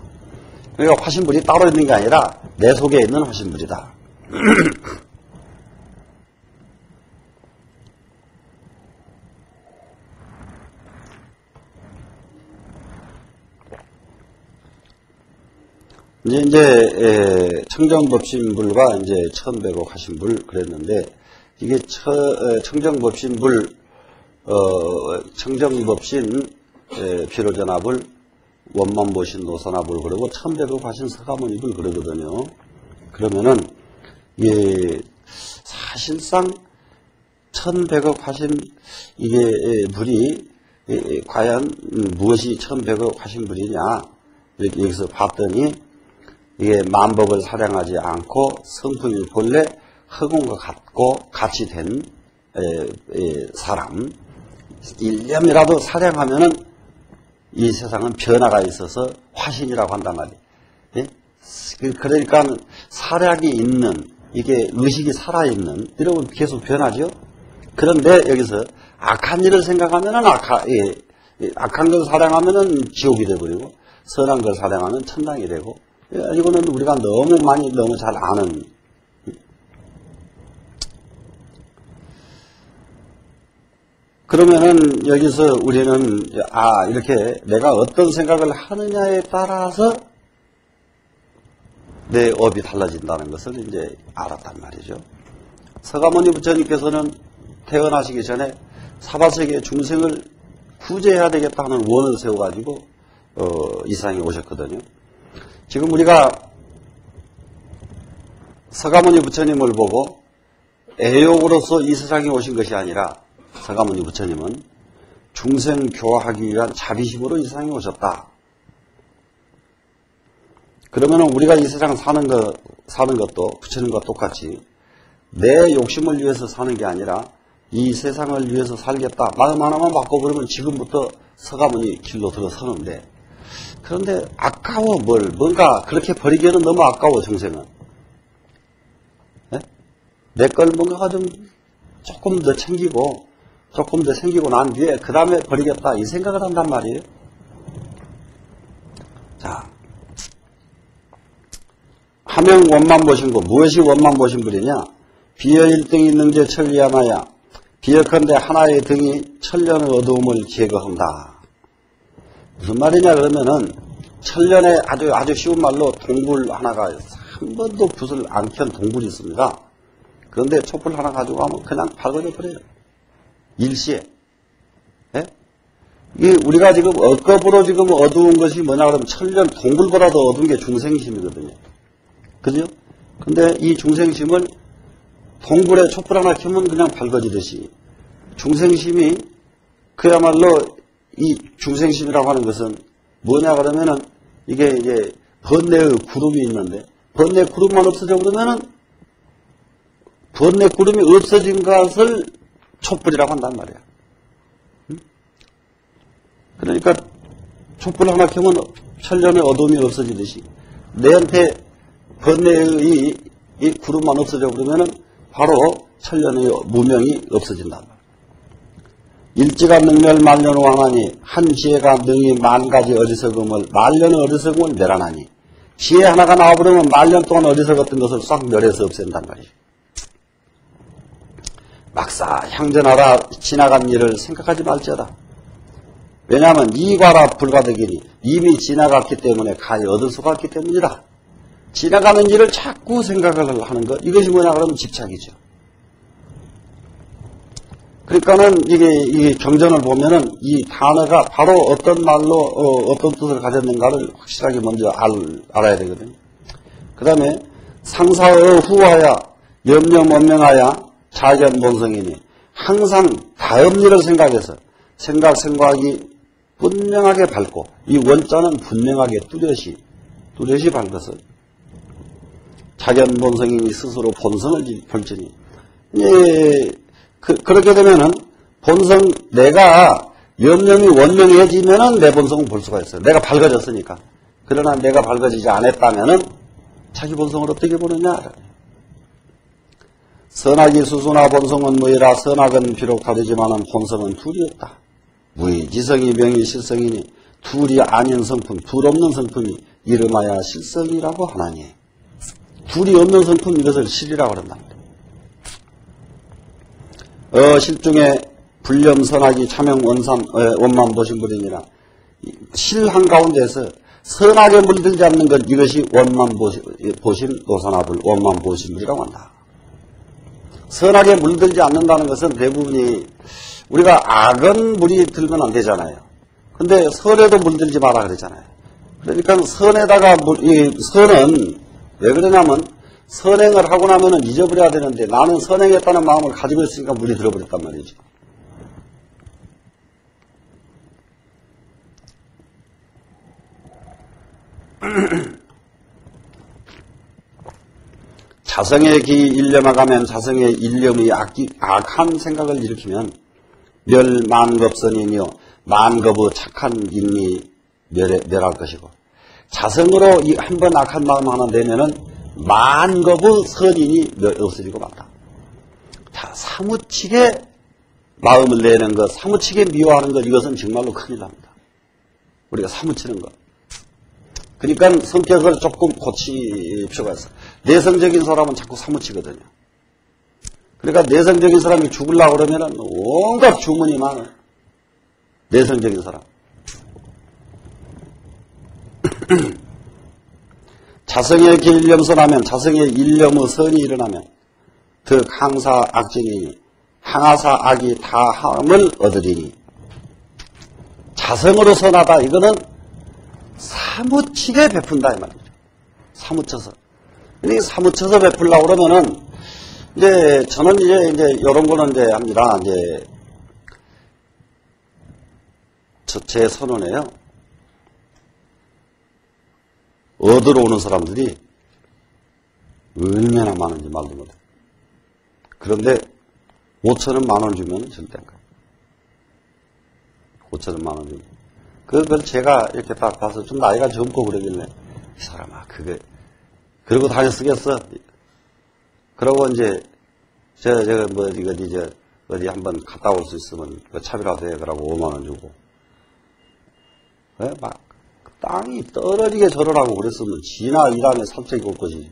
그러니까 화신불이 따로 있는 게 아니라 내 속에 있는 화신불이다. 이제 청정법신불과 이제 천백억 화신불 그랬는데 이게 청정법신불 청정법신 피로전합을 원만보신 노선합을 그러고 천백억 화신 서가모니불 그러거든요. 그러면은 이게 사실상 천백억 화신 이게 불이 과연 무엇이 천백억 화신불이냐 이렇게 여기서 봤더니 이게 만법을 사량하지 않고 성품이 본래 허공과 같이 된 사람 일념이라도 사량하면은 이 세상은 변화가 있어서 화신이라고 한단 말이에요. 예? 그러니까 사량이 있는 이게 의식이 살아있는 이러면 계속 변하죠. 그런데 여기서 악한 일을 생각하면은 악한 걸 사량하면은 지옥이 되버리고 선한 걸 사량하면 천당이 되고 이거는 우리가 너무 잘 아는. 그러면은 여기서 우리는 이렇게 내가 어떤 생각을 하느냐에 따라서 내 업이 달라진다는 것을 이제 알았단 말이죠. 서가모니 부처님께서는 태어나시기 전에 사바세계 중생을 구제해야 되겠다 하는 원을 세워가지고 이 세상에 오셨거든요. 지금 우리가 서가모니 부처님을 보고 애욕으로서 이 세상에 오신 것이 아니라 서가모니 부처님은 중생 교화하기 위한 자비심으로 이 세상에 오셨다. 그러면 우리가 이 세상 사는 것도 부처님과 똑같이 내 욕심을 위해서 사는 게 아니라 이 세상을 위해서 살겠다. 마음 하나만 바꿔버리면 지금부터 서가모니 길로 들어서는데 그런데 아까워 뭔가 그렇게 버리기에는 너무 아까워 정생은. 네? 내 걸 뭔가가 좀 조금 더 챙기고 조금 더 생기고 난 뒤에 그 다음에 버리겠다 이 생각을 한단 말이에요. 자, 하명 원만보신고 무엇이 원만보신불이냐? 비어 일등이 능제 천리하나야 비어컨대 하나의 등이 천년의 어두움을 제거한다. 무슨 말이냐 그러면은 천년에 아주 쉬운 말로 동굴 하나가 한 번도 붓을 안 켠 동굴이 있습니다. 그런데 촛불 하나 가지고 가면 그냥 밝아져 버려요. 일시에. 예? 이 우리가 지금 억겁으로 지금 어두운 것이 뭐냐 그러면 천년 동굴보다도 어두운 게 중생심이거든요. 그죠? 근데 이 중생심을 동굴에 촛불 하나 켜면 그냥 밝아지듯이 중생심이 그야말로 이 중생심이라고 하는 것은 뭐냐 그러면은 이게 이제 번뇌의 구름이 있는데 번뇌 구름만 없어져 그러면은 번뇌 구름이 없어진 것을 촛불이라고 한단 말이야. 그러니까 촛불 하나 켜면 천년의 어둠이 없어지듯이 내한테 번뇌의 이 구름만 없어져 그러면은 바로 천년의 무명이 없어진단 말이야. 일지가 능멸 말년의 왕하니 한 지혜가 능히 만가지 어리석음을 말년의 어리석음을 멸하나니 지혜 하나가 나와버리면 말년 동안 어리석었던 것을 싹 멸해서 없앤단 말이죠. 막사 향전하라 지나간 일을 생각하지 말지어다. 왜냐하면 이과라 불가득이니 이미 지나갔기 때문에 가히 얻을 수가 없기 때문이다. 지나가는 일을 자꾸 생각을 하는 것 이것이 뭐냐 그러면 집착이죠. 그러니까는 이게 경전을 보면은 이 단어가 바로 어떤 말로 어떤 뜻을 가졌는가를 확실하게 먼저 알아야 되거든요. 그 다음에 상사의 후하야 염려 원명하야 자견 본성이니 항상 다음 일을 생각해서 생각이 분명하게 밝고 이 원자는 분명하게 뚜렷이 밝아서 자견본성이니 스스로 본성을 볼지니. 예, 그렇게 되면은 본성, 내가 염념이 원명해지면은 내 본성을 볼 수가 있어요. 내가 밝아졌으니까. 그러나 내가 밝아지지 않았다면은 자기 본성을 어떻게 보느냐. 선악이 수수나 본성은 무이라. 선악은 비록 다르지만은 본성은 둘이 없다. 무의 지성이 명의 실성이니 둘이 아닌 성품, 둘 없는 성품이 이름하여 실성이라고 하나니. 둘이 없는 성품, 이것을 실이라고 그런답니다. 실중에 불념 선악이 차명 원만 보신불이니라. 실 한가운데서 선악에 물들지 않는 것, 이것이 원만 보신 노선합을 원만 보신불이라고 한다. 선악에 물들지 않는다는 것은 대부분이 우리가 악은 물이 들면 안 되잖아요. 근데 선에도 물들지 마라 그러잖아요. 그러니까 선에다가 선은 왜 그러냐면 선행을 하고 나면은 잊어버려야 되는데 나는 선행했다는 마음을 가지고 있으니까 물이 들어버렸단 말이죠. 자성의 기 일념하가면 자성의 일념이 악한 생각을 일으키면 멸만겁선이니요 만겁의 착한 인이 멸할 것이고, 자성으로 한번 악한 마음 하나 내면은 만겁의 선인이 없어지고 말다. 자, 사무치게 마음을 내는 것, 사무치게 미워하는 것, 이것은 정말로 큰일 납니다. 우리가 사무치는 것. 그러니까 성격을 조금 고칠 필요가 있어. 내성적인 사람은 자꾸 사무치거든요. 그러니까 내성적인 사람이 죽으려고 그러면은 온갖 주문이 많아요. 내성적인 사람. 자성의 길념선하면, 자성의 일념의 선이 일어나면 더 항사 악진이니 항하사 악이 다함을 얻으리니. 자성으로 선하다, 이거는 사무치게 베푼다 이 말이죠. 사무쳐서. 이 사무쳐서 베풀려고 그러면은 이제 저는 이제 이런 거는 이제 합니다. 이제 제 선언에요. 얻으러 오는 사람들이 얼마나 많은지 말도 못해. 그런데 5천원 만원 주면 절대 안 가요. 5천원 만원 주면. 그걸 제가 이렇게 딱 봐서 좀 나이가 젊고 그러길래 이 사람아 그러고 다녀 쓰겠어. 그러고 이제 제가 뭐 어디 한번 갔다 올 수 있으면 그 차비라도 해. 그러고 5만원 주고. 막 땅이 떨어지게 절하라고 그랬으면 지나 일하면 살짝이 올 것이지.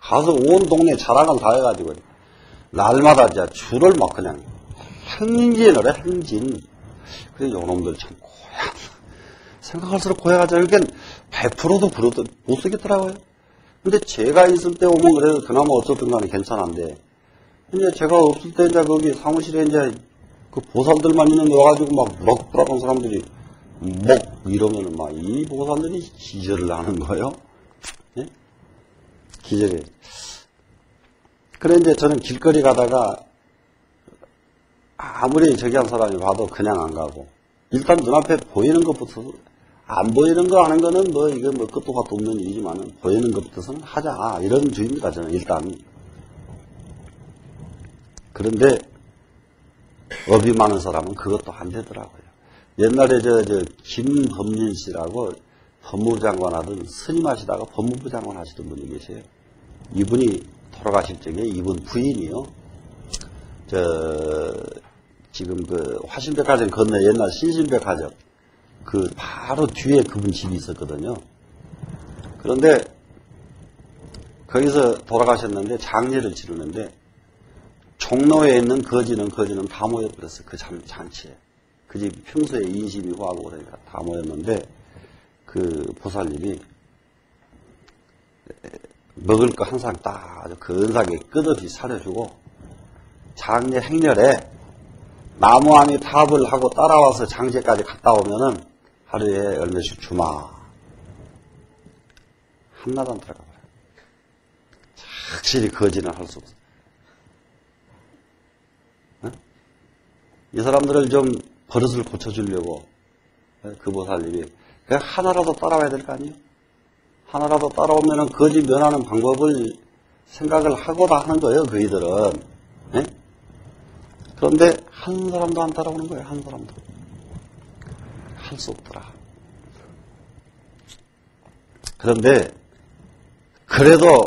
가서 온 동네 자랑을 다 해가지고 날마다 이제 줄을 막 그냥 행진을 해. 행진. 그래 요놈들 참 고야. 생각할수록 고야가지고 이렇게 100%도 그러도 못 쓰겠더라고요. 근데 제가 있을 때 오면 그래도 그나마 어쨌든 간에 괜찮은데, 이제 제가 없을 때 이제 거기 사무실에 이제 그 보살들만 있는 데 와가지고 막 먹더라던 사람들이 이러면은 막 이 보살들이 기절을 하는 거예요. 예? 기절이. 그래 이제 저는 길거리 가다가 아무리 저기 한 사람이 봐도 그냥 안 가고, 일단 눈앞에 보이는 것부터, 안 보이는 거 하는 거는 이게 끝도 gat도 없는 일이지만은 보이는 것부터는 하자. 이런 주의입니다, 저는 일단. 그런데 업이 많은 사람은 그것도 안 되더라고요. 옛날에 김범진 씨라고 법무부 장관 하던 스님 하시다가 법무부 장관 하시던 분이 계세요. 이분이 돌아가실 적에 이분 부인이요. 지금 화신백화점 건너 옛날 신신백화점 바로 뒤에 그분 집이 있었거든요. 그런데 거기서 돌아가셨는데 장례를 치르는데 종로에 있는 거지는 다 모여버렸어요. 그 잔치에. 그 집이 평소에 인심이 후하고 그러니까 다 모였는데 그 보살님이 먹을 거 항상 딱 아주 근사하게 끝없이 차려주고 장례 행렬에 나무아미 탑을 하고 따라와서 장제까지 갔다 오면은 하루에 얼마씩 주마. 한나도 안 들어가 버려요. 확실히 거지는 할 수 없어. 이 사람들을 좀 버릇을 고쳐주려고 그 보살님이 하나라도 따라와야 될 거 아니에요? 하나라도 따라오면은 거지 면하는 방법을 생각을 하고 다 하는 거예요, 그이들은. 예? 그런데 한 사람도 안 따라오는 거예요, 한 사람도. 할 수 없더라. 그런데 그래도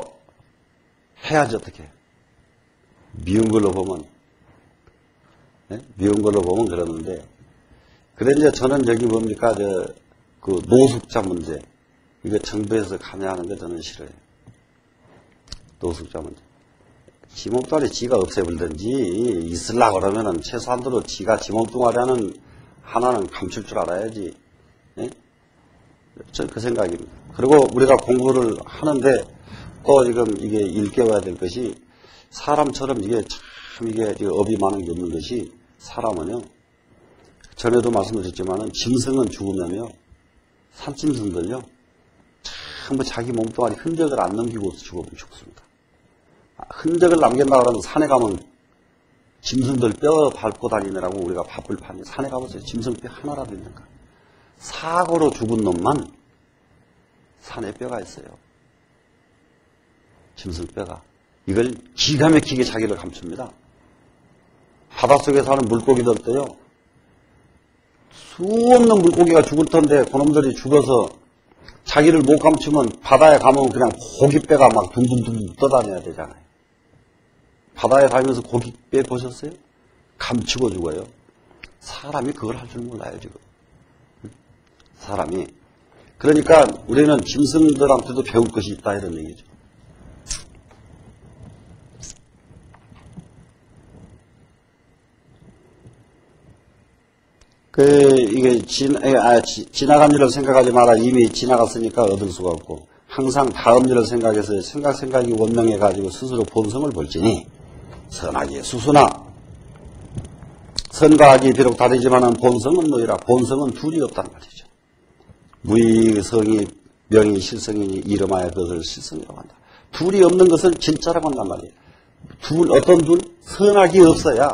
해야지 어떻게. 미운 걸로 보면, 예? 미운 걸로 보면 그러는데, 그래 이제 저는 여기 뭡니까, 그 노숙자 문제. 이거 정부에서 관여하는 거 저는 싫어요. 노숙자 문제. 지 몸뚱아리 지가 없애버리든지 있으려고 그러면은 최소한도로 지가 지 몸뚱아리 하나는 감출 줄 알아야지. 예? 저 그 생각입니다. 그리고 우리가 공부를 하는데 또 지금 이게 일깨워야 될 것이 사람처럼 이게 참 이게 업이 많은 게 없는 것이 사람은요. 전에도 말씀드렸지만은 짐승은 죽으면요. 산짐승들요. 전부 자기 몸뚱아리 흔적을 안 남기고 죽습니다. 흔적을 남긴다 그러면 산에 가면 짐승들 뼈 밟고 다니느라고 우리가 바쁠 판이 산에 가보세요. 짐승 뼈 하나라도 있는가. 사고로 죽은 놈만 산에 뼈가 있어요. 짐승 뼈가. 이걸 기가 막히게 자기를 감춥니다. 바닷속에 사는 물고기들 때요. 수없는 물고기가 죽을 텐데 그놈들이 죽어서 자기를 못 감추면 바다에 가면 그냥 고깃배가 막 둥둥둥 떠다녀야 되잖아요. 바다에 다니면서 고깃배 보셨어요? 감추고 죽어요. 사람이 그걸 할 줄 몰라요, 지금. 사람이. 그러니까 우리는 짐승들한테도 배울 것이 있다 이런 얘기죠. 이게 지나간 일을 생각하지 마라. 이미 지나갔으니까 얻을 수가 없고 항상 다음 일을 생각해서 생각이 원명해 가지고 스스로 본성을 볼지니 선악의 수수나 선과 악이 비록 다르지만은 본성은 뭐이라. 본성은 둘이 없다는 말이죠. 무의성이 명이 실성이니 이름하여 그것을 실성이라고 한다. 둘이 없는 것을 진짜라고 한단 말이에요. 어떤 둘? 선악이 없어야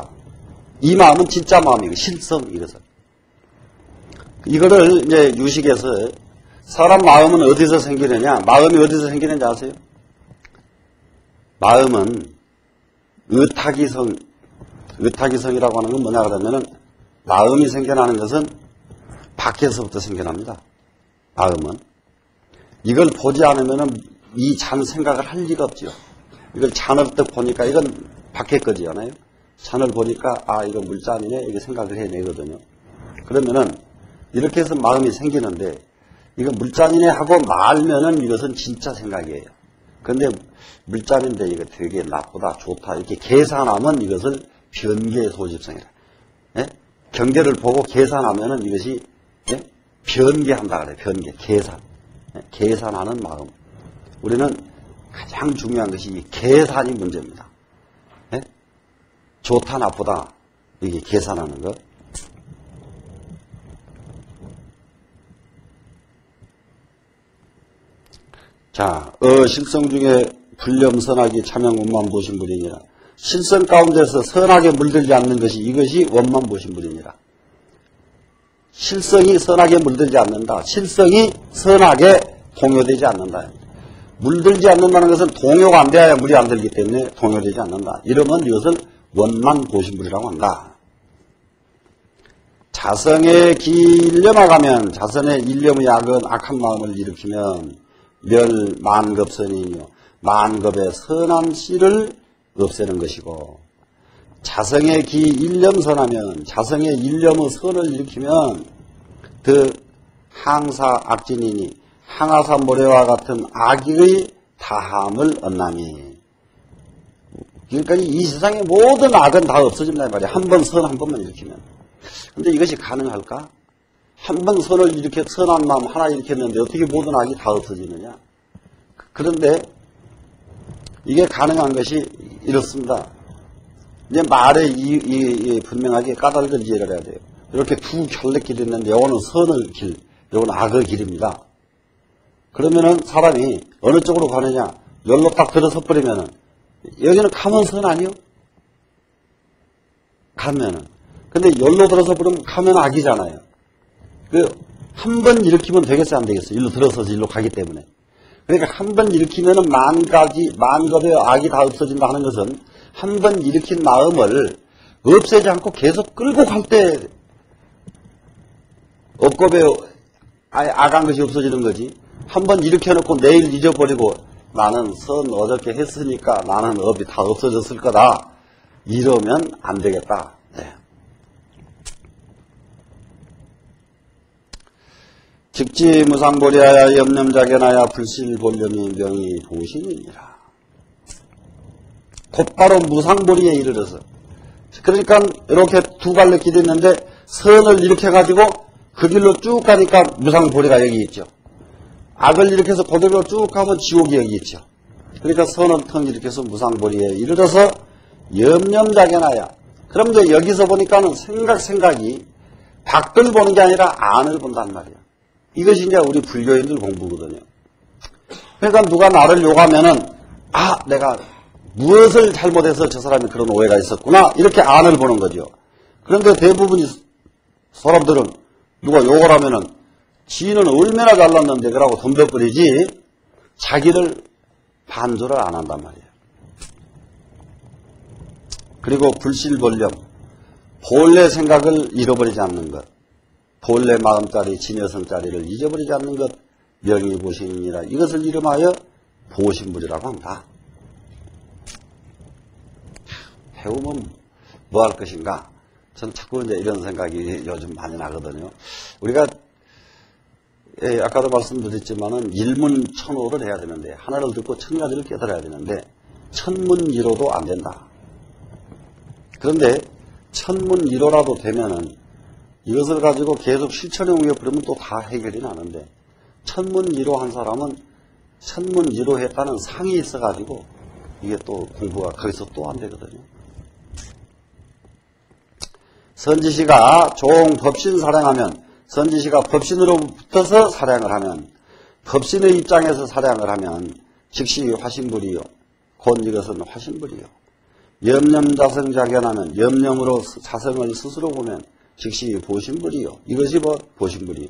이 마음은 진짜 마음이고 실성 이것은. 이거를 이제 유식에서 사람 마음은 어디서 생기느냐? 마음이 어디서 생기는지 아세요? 마음은 의타기성이라고 하는 건 뭐냐 그러면은 마음이 생겨나는 것은 밖에서부터 생겨납니다. 마음은. 이걸 보지 않으면은 이 잔 생각을 할 리가 없지요. 이걸 잔을 딱 보니까 이건 밖에 거지잖아요. 잔을 보니까 아 이거 물잔이네 이게 생각을 해내거든요. 그러면은 이렇게 해서 마음이 생기는데 이거 물잔이네 하고 말면은 이것은 진짜 생각이에요. 그런데 물잔인데 이거 되게 나쁘다 좋다 이렇게 계산하면 이것을 변계 소집성이라. 예? 경계를 보고 계산하면은 이것이 예? 변계한다 그래요. 변계 계산. 예? 계산하는 마음. 우리는 가장 중요한 것이 이 계산이 문제입니다. 예? 좋다 나쁘다 이게 계산하는 것. 자, 실성 중에 불념 선악이 참여 원만 보신불이니라. 실성 가운데서 선악에 물들지 않는 것이 이것이 원만 보신불이니라. 실성이 선악에 물들지 않는다. 실성이 선악에 동요되지 않는다. 물들지 않는다는 것은 동요가 안 돼야 물이 안 들기 때문에 동요되지 않는다. 이러면 이것을 원만 보신불이라고 한다. 자성의 기일념하가면 자선의 일념의 악한 마음을 일으키면 멸만급선이며 만급의 선한 씨를 없애는 것이고 자성의 기 일념선하면 자성의 일념의 선을 일으키면 그 항사 악진이니 항아사 모래와 같은 악의 다함을 얻나니. 그러니까 이 세상의 모든 악은 다 없어진단 말이야. 한 번 선 한 번만 일으키면. 근데 이것이 가능할까? 한 번 선을 이렇게 선한 마음 하나 일으켰는데 어떻게 모든 악이 다 없어지느냐? 그런데 이게 가능한 것이 이렇습니다. 이제 말에 분명하게 까닭을 해야 돼요. 이렇게 두 켤레길이 있는데 요거는 선의 길, 요거는 악의 길입니다. 그러면은 사람이 어느 쪽으로 가느냐? 열로 딱 들어서 버리면은 여기는 가면 선 아니요? 가면은. 근데 열로 들어서 버리면 가면 악이잖아요. 한 번 일으키면 되겠어요? 안 되겠어요? 일로 들어서서 일로 가기 때문에. 그러니까 한 번 일으키면은 만 겁의 악이 다 없어진다 하는 것은 한 번 일으킨 마음을 없애지 않고 계속 끌고 갈 때 업겁의 악한 것이 없어지는 거지. 한 번 일으켜놓고 내일 잊어버리고 나는 선 어저께 했으니까 나는 업이 다 없어졌을 거다. 이러면 안 되겠다. 네. 직지무상보리하야 염념자견하야 불실본념이 명의 보신이니라. 곧바로 무상보리에 이르러서 그러니까 이렇게 두 갈래 길이 있는데 선을 일으켜가지고 그 길로 쭉 가니까 무상보리가 여기 있죠. 악을 일으켜서 그대로 쭉 가면 지옥이 여기 있죠. 그러니까 선을 텅 일으켜서 무상보리에 이르러서 염념자견하야. 그럼 이제 여기서 보니까는 생각이 밖을 보는 게 아니라 안을 본단 말이야. 이것이 이제 우리 불교인들 공부거든요. 그러니까 누가 나를 욕하면은 내가 무엇을 잘못해서 저 사람이 그런 오해가 있었구나 이렇게 안을 보는 거죠. 그런데 대부분의 사람들은 누가 욕을 하면은 지는 얼마나 잘났는데 그러고 덤벼버리지 자기를 반조를 안 한단 말이에요. 그리고 불실본념, 본래 생각을 잃어버리지 않는 것, 본래 마음자리, 진여성자리를 잊어버리지 않는 것, 명의보신이니라. 이것을 이름하여 보신불이라고 합니다. 배우면 뭐 할 것인가? 저는 자꾸 이제 이런 생각이 요즘 많이 나거든요. 우리가 아까도 말씀드렸지만은 일문천호를 해야 되는데 하나를 듣고 천 가지를 깨달아야 되는데 천문이로도 안 된다. 그런데 천문이로라도 되면은 이것을 가지고 계속 실천에 옮겨버리면 또 다 해결이 나는데 천문이로 한 사람은 천문이로 했다는 상이 있어가지고 이게 또 공부가 거기서 또 안 되거든요. 선지시가 종법신 사량하면 선지시가 법신으로 붙어서 사량을 하면 법신의 입장에서 사량을 하면 즉시 화신불이요. 곧 이것은 화신불이요. 염념자성자견하면 염념으로 자성을 스스로 보면 즉시 보신불이요. 이것이 보신불이요.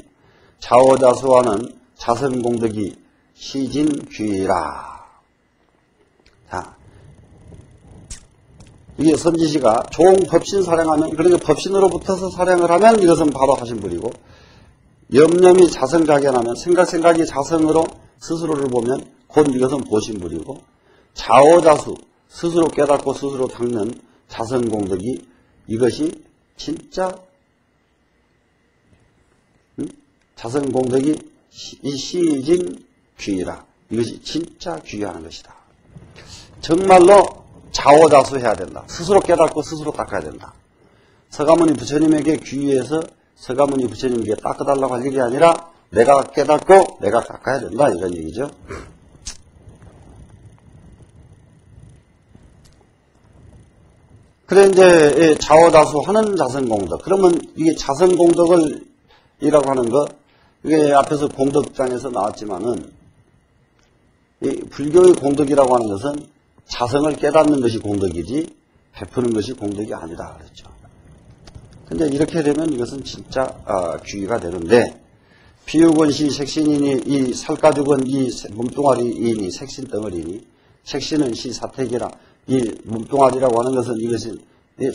자오자수하는 자성공덕이 시진귀라. 자, 이게 선지시가 종법신 사량하면 그러니까 법신으로 붙어서 사량을 하면 이것은 바로 화신불이고 염념이 자성자견하면 생각이 자성으로 스스로를 보면 곧 이것은 보신불이고 자오자수 스스로 깨닫고 스스로 닦는 자성공덕이 이것이 진짜 자성공덕이 시진귀라. 이것이 진짜 귀하는 것이다. 정말로 자오자수 해야 된다. 스스로 깨닫고 스스로 닦아야 된다. 서가모니 부처님에게 귀의해서 서가모니 부처님에게 닦아달라고 할 일이 아니라 내가 깨닫고 내가 닦아야 된다. 이런 얘기죠. 그래 이제 자오자수 하는 자성공덕. 그러면 이게 자성공덕을 이라고 하는 거 이게 앞에서 공덕장에서 나왔지만은 이 불교의 공덕이라고 하는 것은 자성을 깨닫는 것이 공덕이지 베푸는 것이 공덕이 아니다 그랬죠. 근데 이렇게 되면 이것은 진짜 귀가 되는데 피우건시 색신이니 이 살가죽은 이 몸뚱아리이니 색신덩어리니 색신은 시 사택이라 이 몸뚱아리라고 하는 것은 이것은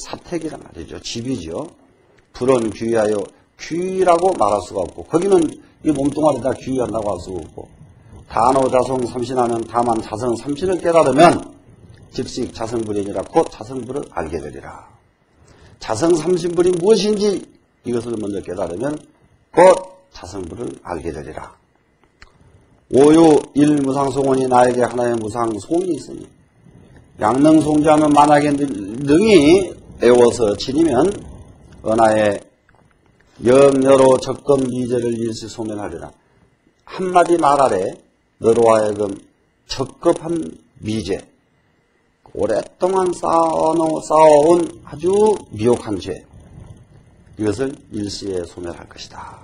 사택이란 말이죠. 집이죠. 불은 귀하여 귀라고 말할 수가 없고 거기는 이 몸뚱아리다 귀한다고 할 수가 없고 단호자성 삼신하면 다만 자성 삼신을 깨달으면 즉시 자성불이니라 곧 자성불을 알게 되리라. 자성 삼신불이 무엇인지 이것을 먼저 깨달으면 곧 자성불을 알게 되리라. 오유 일무상송원이 나에게 하나의 무상송이 있으니 양능송자는 만약에 능히 애워서 지니면 은하에 영여로 적금 미제를 일시 소멸하리라. 한마디 말 아래 너로 하여금 적급한 미제, 오랫동안 쌓아온 아주 미혹한 죄, 이것을 일시에 소멸할 것이다.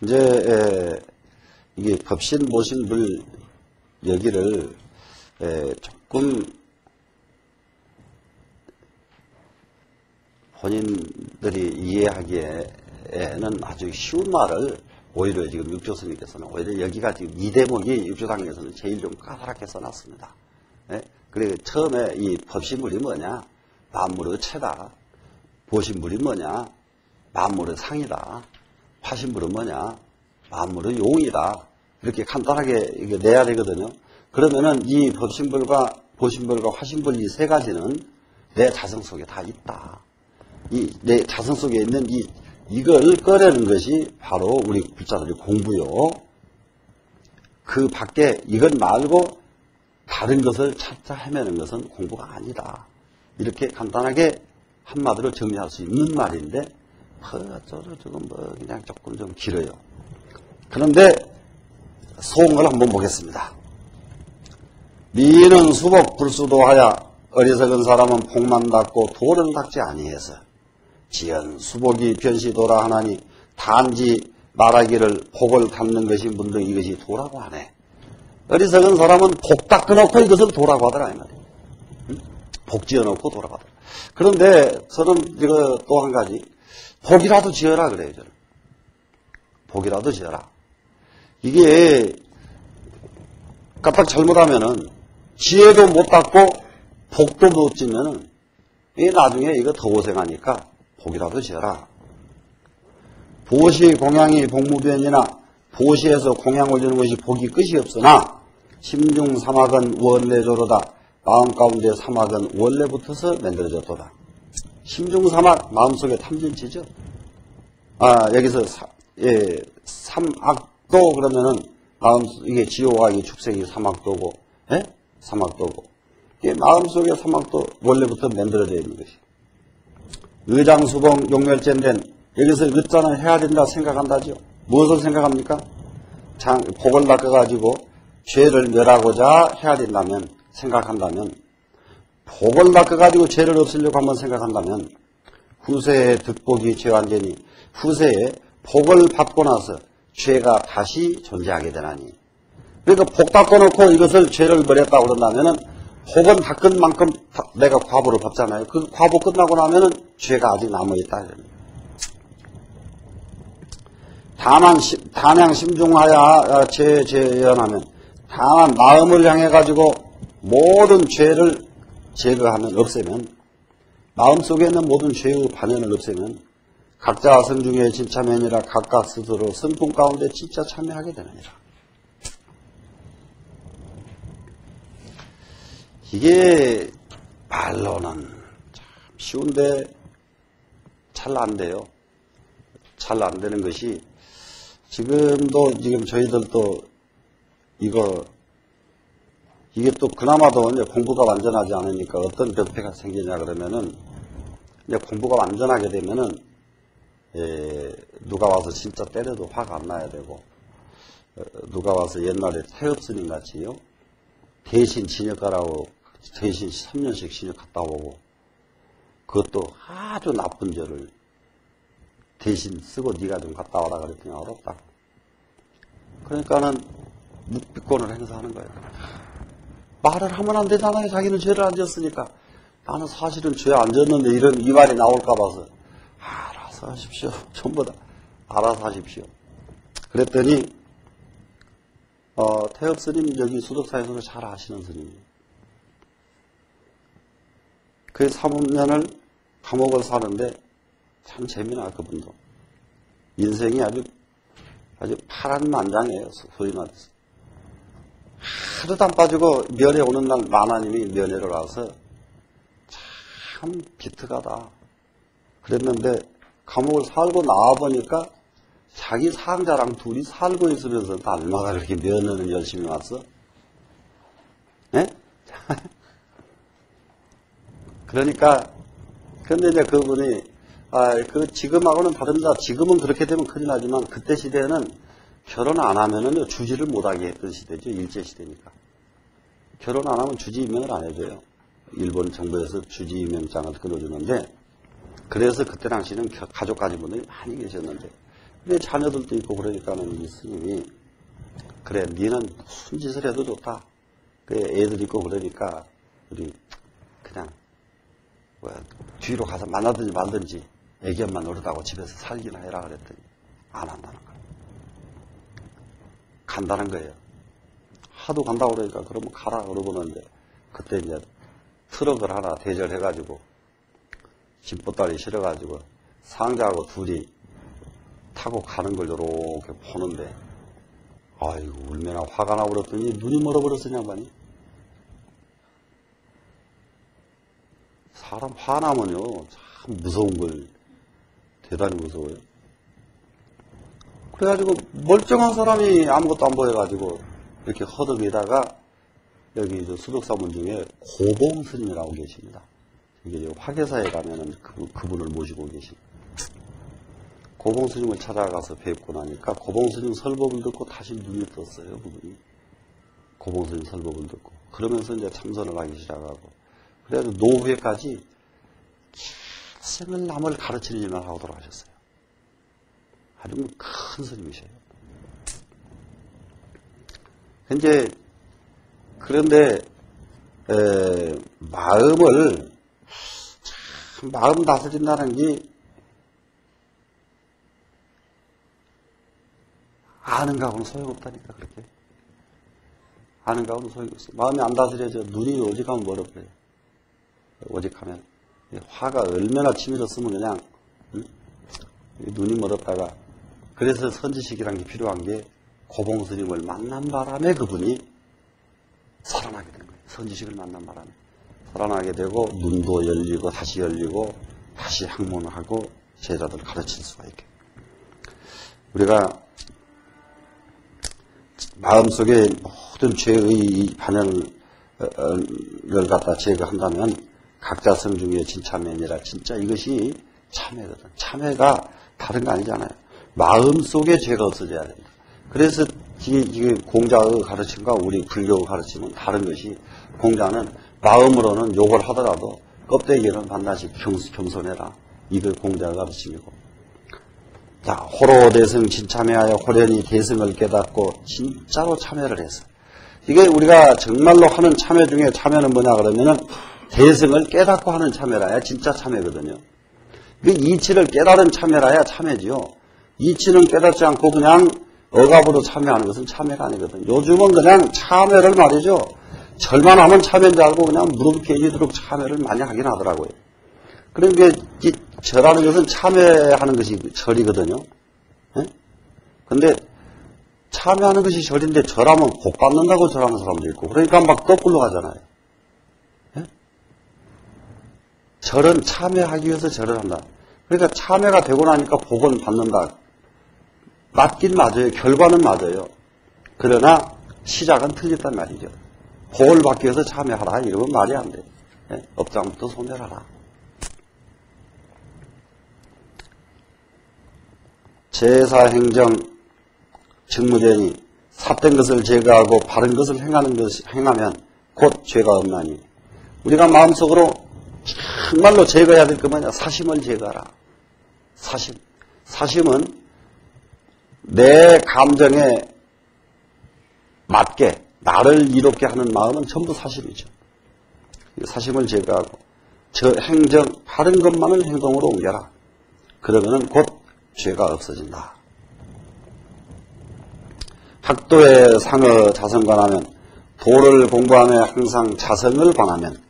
이제 이게 법신 모신불 여기를 조금 본인들이 이해하기에 때에는 아주 쉬운 말을 오히려 지금 육조스님께서는 오히려 여기가 지금 이 대목이 육조당에서는 제일 좀 까다롭게 써놨습니다. 예? 그리고 처음에 이 법신물이 뭐냐? 만물의 체다. 보신물이 뭐냐? 만물의 상이다. 화신물은 뭐냐? 만물의 용이다. 이렇게 간단하게 이게 내야 되거든요. 그러면은 이 법신물과 보신물과 화신물 이 세 가지는 내 자성 속에 다 있다. 이 내 자성 속에 있는 이걸 꺼내는 것이 바로 우리 불자들의 공부요. 그 밖에 이것 말고 다른 것을 찾자 헤매는 것은 공부가 아니다. 이렇게 간단하게 한마디로 정리할 수 있는 말인데, 조금 그냥 조금 좀 길어요. 그런데 소음을 한번 보겠습니다. 미는 수복 불수도하여 어리석은 사람은 복만 닦고 도를 닦지 아니해서 지연 수복이 변시도라 하나니 단지 말하기를 복을 닦는 것이 문득 이것이 도라고 하네. 어리석은 사람은 복 닦아놓고 이것을 도라고 하더라 이 말이에요. 응? 복 지어놓고 도라고 하더라. 그런데 저는 이거 또 한 가지 복이라도 지어라 그래요. 저는 복이라도 지어라. 이게 까딱 잘못하면은 지혜도 못 닦고 복도 못 지면은 이 나중에 이거 더 고생하니까 복이라도 지어라. 보시 공양이 복무변이나 보시에서 공양 올리는 것이 복이 끝이 없으나 심중 사막은 원래조로다. 마음 가운데 사막은 원래부터서 만들어졌도다. 심중 사막 마음속에 탐진치죠. 여기서 삼악도 그러면은 마음 이게 지호가 이 축생이 사막도고, 사막도고. 이게 마음속에 사막도 원래부터 만들어져 있는 것이. 의장수봉 용멸제된 여기서 의자는 해야 된다 생각한다죠. 무엇을 생각합니까? 복을 닦아가지고 죄를 멸하고자 해야 된다면, 생각한다면, 복을 닦아가지고 죄를 없애려고 한번 생각한다면, 후세의 득복이 죄완전히, 후세에 복을 받고 나서 죄가 다시 존재하게 되나니. 그러니까 복 닦아놓고 이것을 죄를 버렸다고 그런다면은, 복은 닦은 만큼 내가 과보를 받잖아요. 그 과보 끝나고 나면은 죄가 아직 남아있다. 다만 단양 심중하여 죄연하면 다만 마음을 향해 가지고 모든 죄를 제거하면 없애면 마음속에 있는 모든 죄의 반연을 없애면 각자 성중에 진참하니라 각각 스스로 성품 가운데 진짜 참여하게 되느니라. 이게 말로는 참 쉬운데 잘 안 돼요. 잘 안 되는 것이 지금 저희들도 이게 또 그나마도 이제 공부가 완전하지 않으니까 어떤 병폐가 생기냐 그러면은 이제 공부가 완전하게 되면은 누가 와서 진짜 때려도 화가 안 나야 되고 누가 와서 옛날에 태엽스님 같이요 대신 진역가라고 대신 3년씩 진역 갔다 오고 그것도 아주 나쁜 죄를 대신 쓰고 네가 좀 갔다 와라 그랬더니 어렵다고. 그러니까는 묵비권을 행사하는 거예요. 말을 하면 안 되잖아요. 자기는 죄를 안 졌으니까. 나는 사실은 죄 안 졌는데 이 말이 나올까 봐서 알아서 하십시오. 전부 다 알아서 하십시오. 그랬더니 태엽 스님 여기 수덕사에서도 잘 아시는 스님이에요. 그 3년을 감옥을 사는데 참 재미나 그분도. 인생이 아주 파란만장해요. 소위 말해서. 하루도 안 빠지고 면회 오는 날 만화님이 면회를 와서 참 기특하다. 그랬는데 감옥을 살고 나와보니까 자기 상자랑 둘이 살고 있으면서 얼마나 그렇게 면회는 열심히 왔어? 예? 그러니까, 근데 이제 그분이, 지금하고는 다릅니다. 지금은 그렇게 되면 큰일 나지만, 그때 시대에는 결혼 안 하면은 주지를 못하게 했던 시대죠. 일제시대니까. 결혼 안 하면 주지 임명을 안 해줘요. 일본 정부에서 주지 임명장을 끊어주는데, 그래서 그때 당시는 가족 가진 분들이 많이 계셨는데, 근데 자녀들도 있고 그러니까는 이 스님이, 그래, 니는 순짓을 해도 좋다. 그 애들 있고 그러니까, 우리, 그냥, 뒤로 가서 만나든지 말든지, 애견만 어르다고 집에서 살기나 해라 그랬더니 안 한다는 거예요. 간다는 거예요. 하도 간다고 그러니까 그러면 가라 그러고는 이제 그때 이제 트럭을 하나 대절해가지고 집보따리 실어가지고 상자하고 둘이 타고 가는 걸 이렇게 보는데 아이고 얼마나 화가 나버렸더니 눈이 멀어버렸으냐 말이. 사람 화나면요 참 무서운 걸 대단히 무서워요. 그래가지고 멀쩡한 사람이 아무것도 안 보여가지고 이렇게 허덕이다가 여기 수덕사문 중에 고봉스님이라고 계십니다. 이게 화계사에 가면은 그분을 모시고 계십니다. 고봉스님을 찾아가서 뵙고 나니까 고봉스님 설법을 듣고 다시 눈이 떴어요. 그분이 고봉스님 설법을 듣고 그러면서 이제 참선을 하기 시작하고 그래가지고 노후에까지 평생을 남을 가르치는 일만 하고 돌아가셨어요. 아주 큰 스님이셔요. 이제 그런데 마음을 참 마음 다스린다는 게 아는가 하고는 소용없다니까. 그렇게 아는가 하고는 소용이 없어요. 마음이 안 다스려져 눈이 오직하면 멀어버려요. 오직하면 화가 얼마나 치밀었으면 그냥 눈이 멀었다가 그래서 선지식이라는 게 필요한 게 고봉스님을 만난 바람에 그분이 살아나게 되는 거예요. 선지식을 만난 바람에 살아나게 되고 눈도 열리고 다시 학문하고 제자들을 가르칠 수가 있게. 우리가 마음속에 모든 죄의 반영을 갖다 제거한다면 각자 성 중에 진참면이라 진짜 이것이 참회거든. 참회가 다른 거 아니잖아요. 마음속에 죄가 없어져야 된다. 그래서 이게 공자의 가르침과 우리 불교의 가르침은 다른 것이 공자는 마음으로는 욕을 하더라도 껍데기는 반드시 겸손해라. 이거 공자의 가르침이고. 자, 호로 대승 진참회하여 호련히 대승을 깨닫고 진짜로 참회를 했어. 이게 우리가 정말로 하는 참회 중에 참회는 뭐냐 그러면은 대승을 깨닫고 하는 참회라야 진짜 참회거든요. 그 이치를 깨달은 참회라야 참회지요. 이치는 깨닫지 않고 그냥 억압으로 참회하는 것은 참회가 아니거든요. 요즘은 그냥 참회를 말이죠. 절만 하면 참회인 줄 알고 그냥 무릎 깨지도록 참회를 많이 하긴 하더라고요. 그러니까 이 절하는 것은 참회하는 것이 절이거든요. 근데 참회하는 것이 절인데 절하면 복 받는다고 절하는 사람도 있고 그러니까 막 거꾸로 가잖아요. 절은 참회하기 위해서 절을 한다. 그러니까 참회가 되고 나니까 복은 받는다. 맞긴 맞아요. 결과는 맞아요. 그러나 시작은 틀렸단 말이죠. 복을 받기 위해서 참회하라. 이러면 말이 안 돼. 업장부터 소멸하라. 제사 행정 직무전이 삿된 것을 제거하고 바른 것을 행하면 곧 죄가 없나니. 우리가 마음속으로 정말로 제거해야 될 거 뭐냐? 사심을 제거하라. 사심은 내 감정에 맞게 나를 이롭게 하는 마음은 전부 사심이죠. 사심을 제거하고 저 행정 바른 것만을 행동으로 옮겨라. 그러면은 곧 죄가 없어진다. 학도의 상어 자성관하면 도를 공부하며 항상 자성을 관하면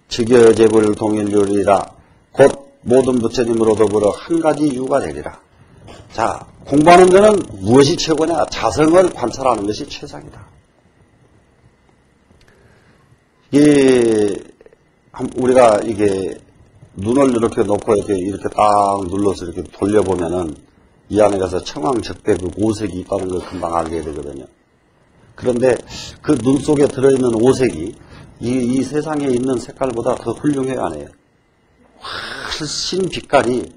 즉여제불 동일률이라 곧 모든 부처님으로 더불어 한 가지 유가 되리라. 자, 공부하는 데는 무엇이 최고냐? 자성을 관찰하는 것이 최상이다. 우리가 이게 눈을 이렇게 놓고 이렇게 딱 눌러서 이렇게 돌려보면은 이 안에 가서 청황적배 그 오색이 있다는 걸 금방 알게 되거든요. 그런데 그 눈 속에 들어있는 오색이 이 세상에 있는 색깔보다 더 훌륭해야 하네요. 훨씬 빛깔이.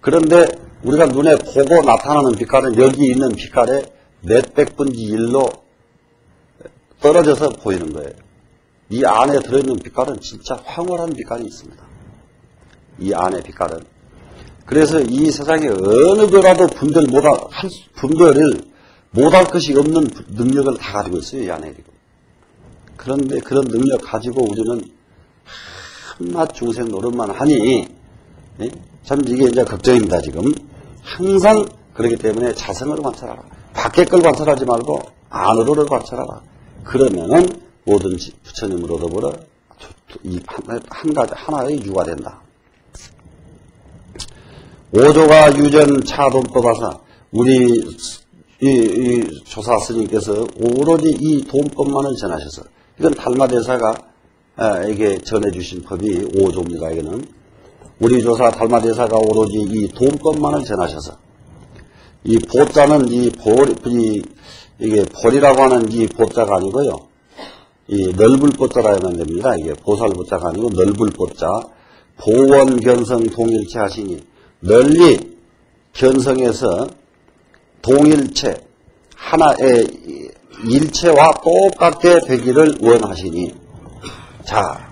그런데 우리가 눈에 보고 나타나는 빛깔은 여기 있는 빛깔의 몇백 분지 1로 떨어져서 보이는 거예요. 이 안에 들어있는 빛깔은 진짜 황홀한 빛깔이 있습니다. 이 안에 빛깔은. 그래서 이 세상에 어느 거라도 분별을 못할 것이 없는 능력을 다 가지고 있어요. 이 안에. 그런데 그런 능력 가지고 우리는 한낱 중생 노릇만 하니 예? 참 이게 이제 걱정입니다, 지금. 항상 그렇기 때문에 자성을 관찰하라. 밖에 걸 관찰하지 말고 안으로를 관찰하라. 그러면은 뭐든지 부처님을 얻어보라. 이 하나의 유가 된다. 오조가 유전 차돈법하사 우리 이 조사 스님께서 오로지 이 돈법만을 전하셔서 이건 달마대사가 이게 전해주신 법이 오조입니다. 이거는 우리 조사 달마대사가 오로지 이 돈법만을 전하셔서 이 보자는 이게 볼이라고 하는 이 보자가 아니고요. 이 넓을 보자라 하면 됩니다. 이게 보살 보자가 아니고 넓을 보자. 보원 견성 동일체 하시니 널리 견성해서 동일체 하나의 일체와 똑같게 되기를 원하시니 자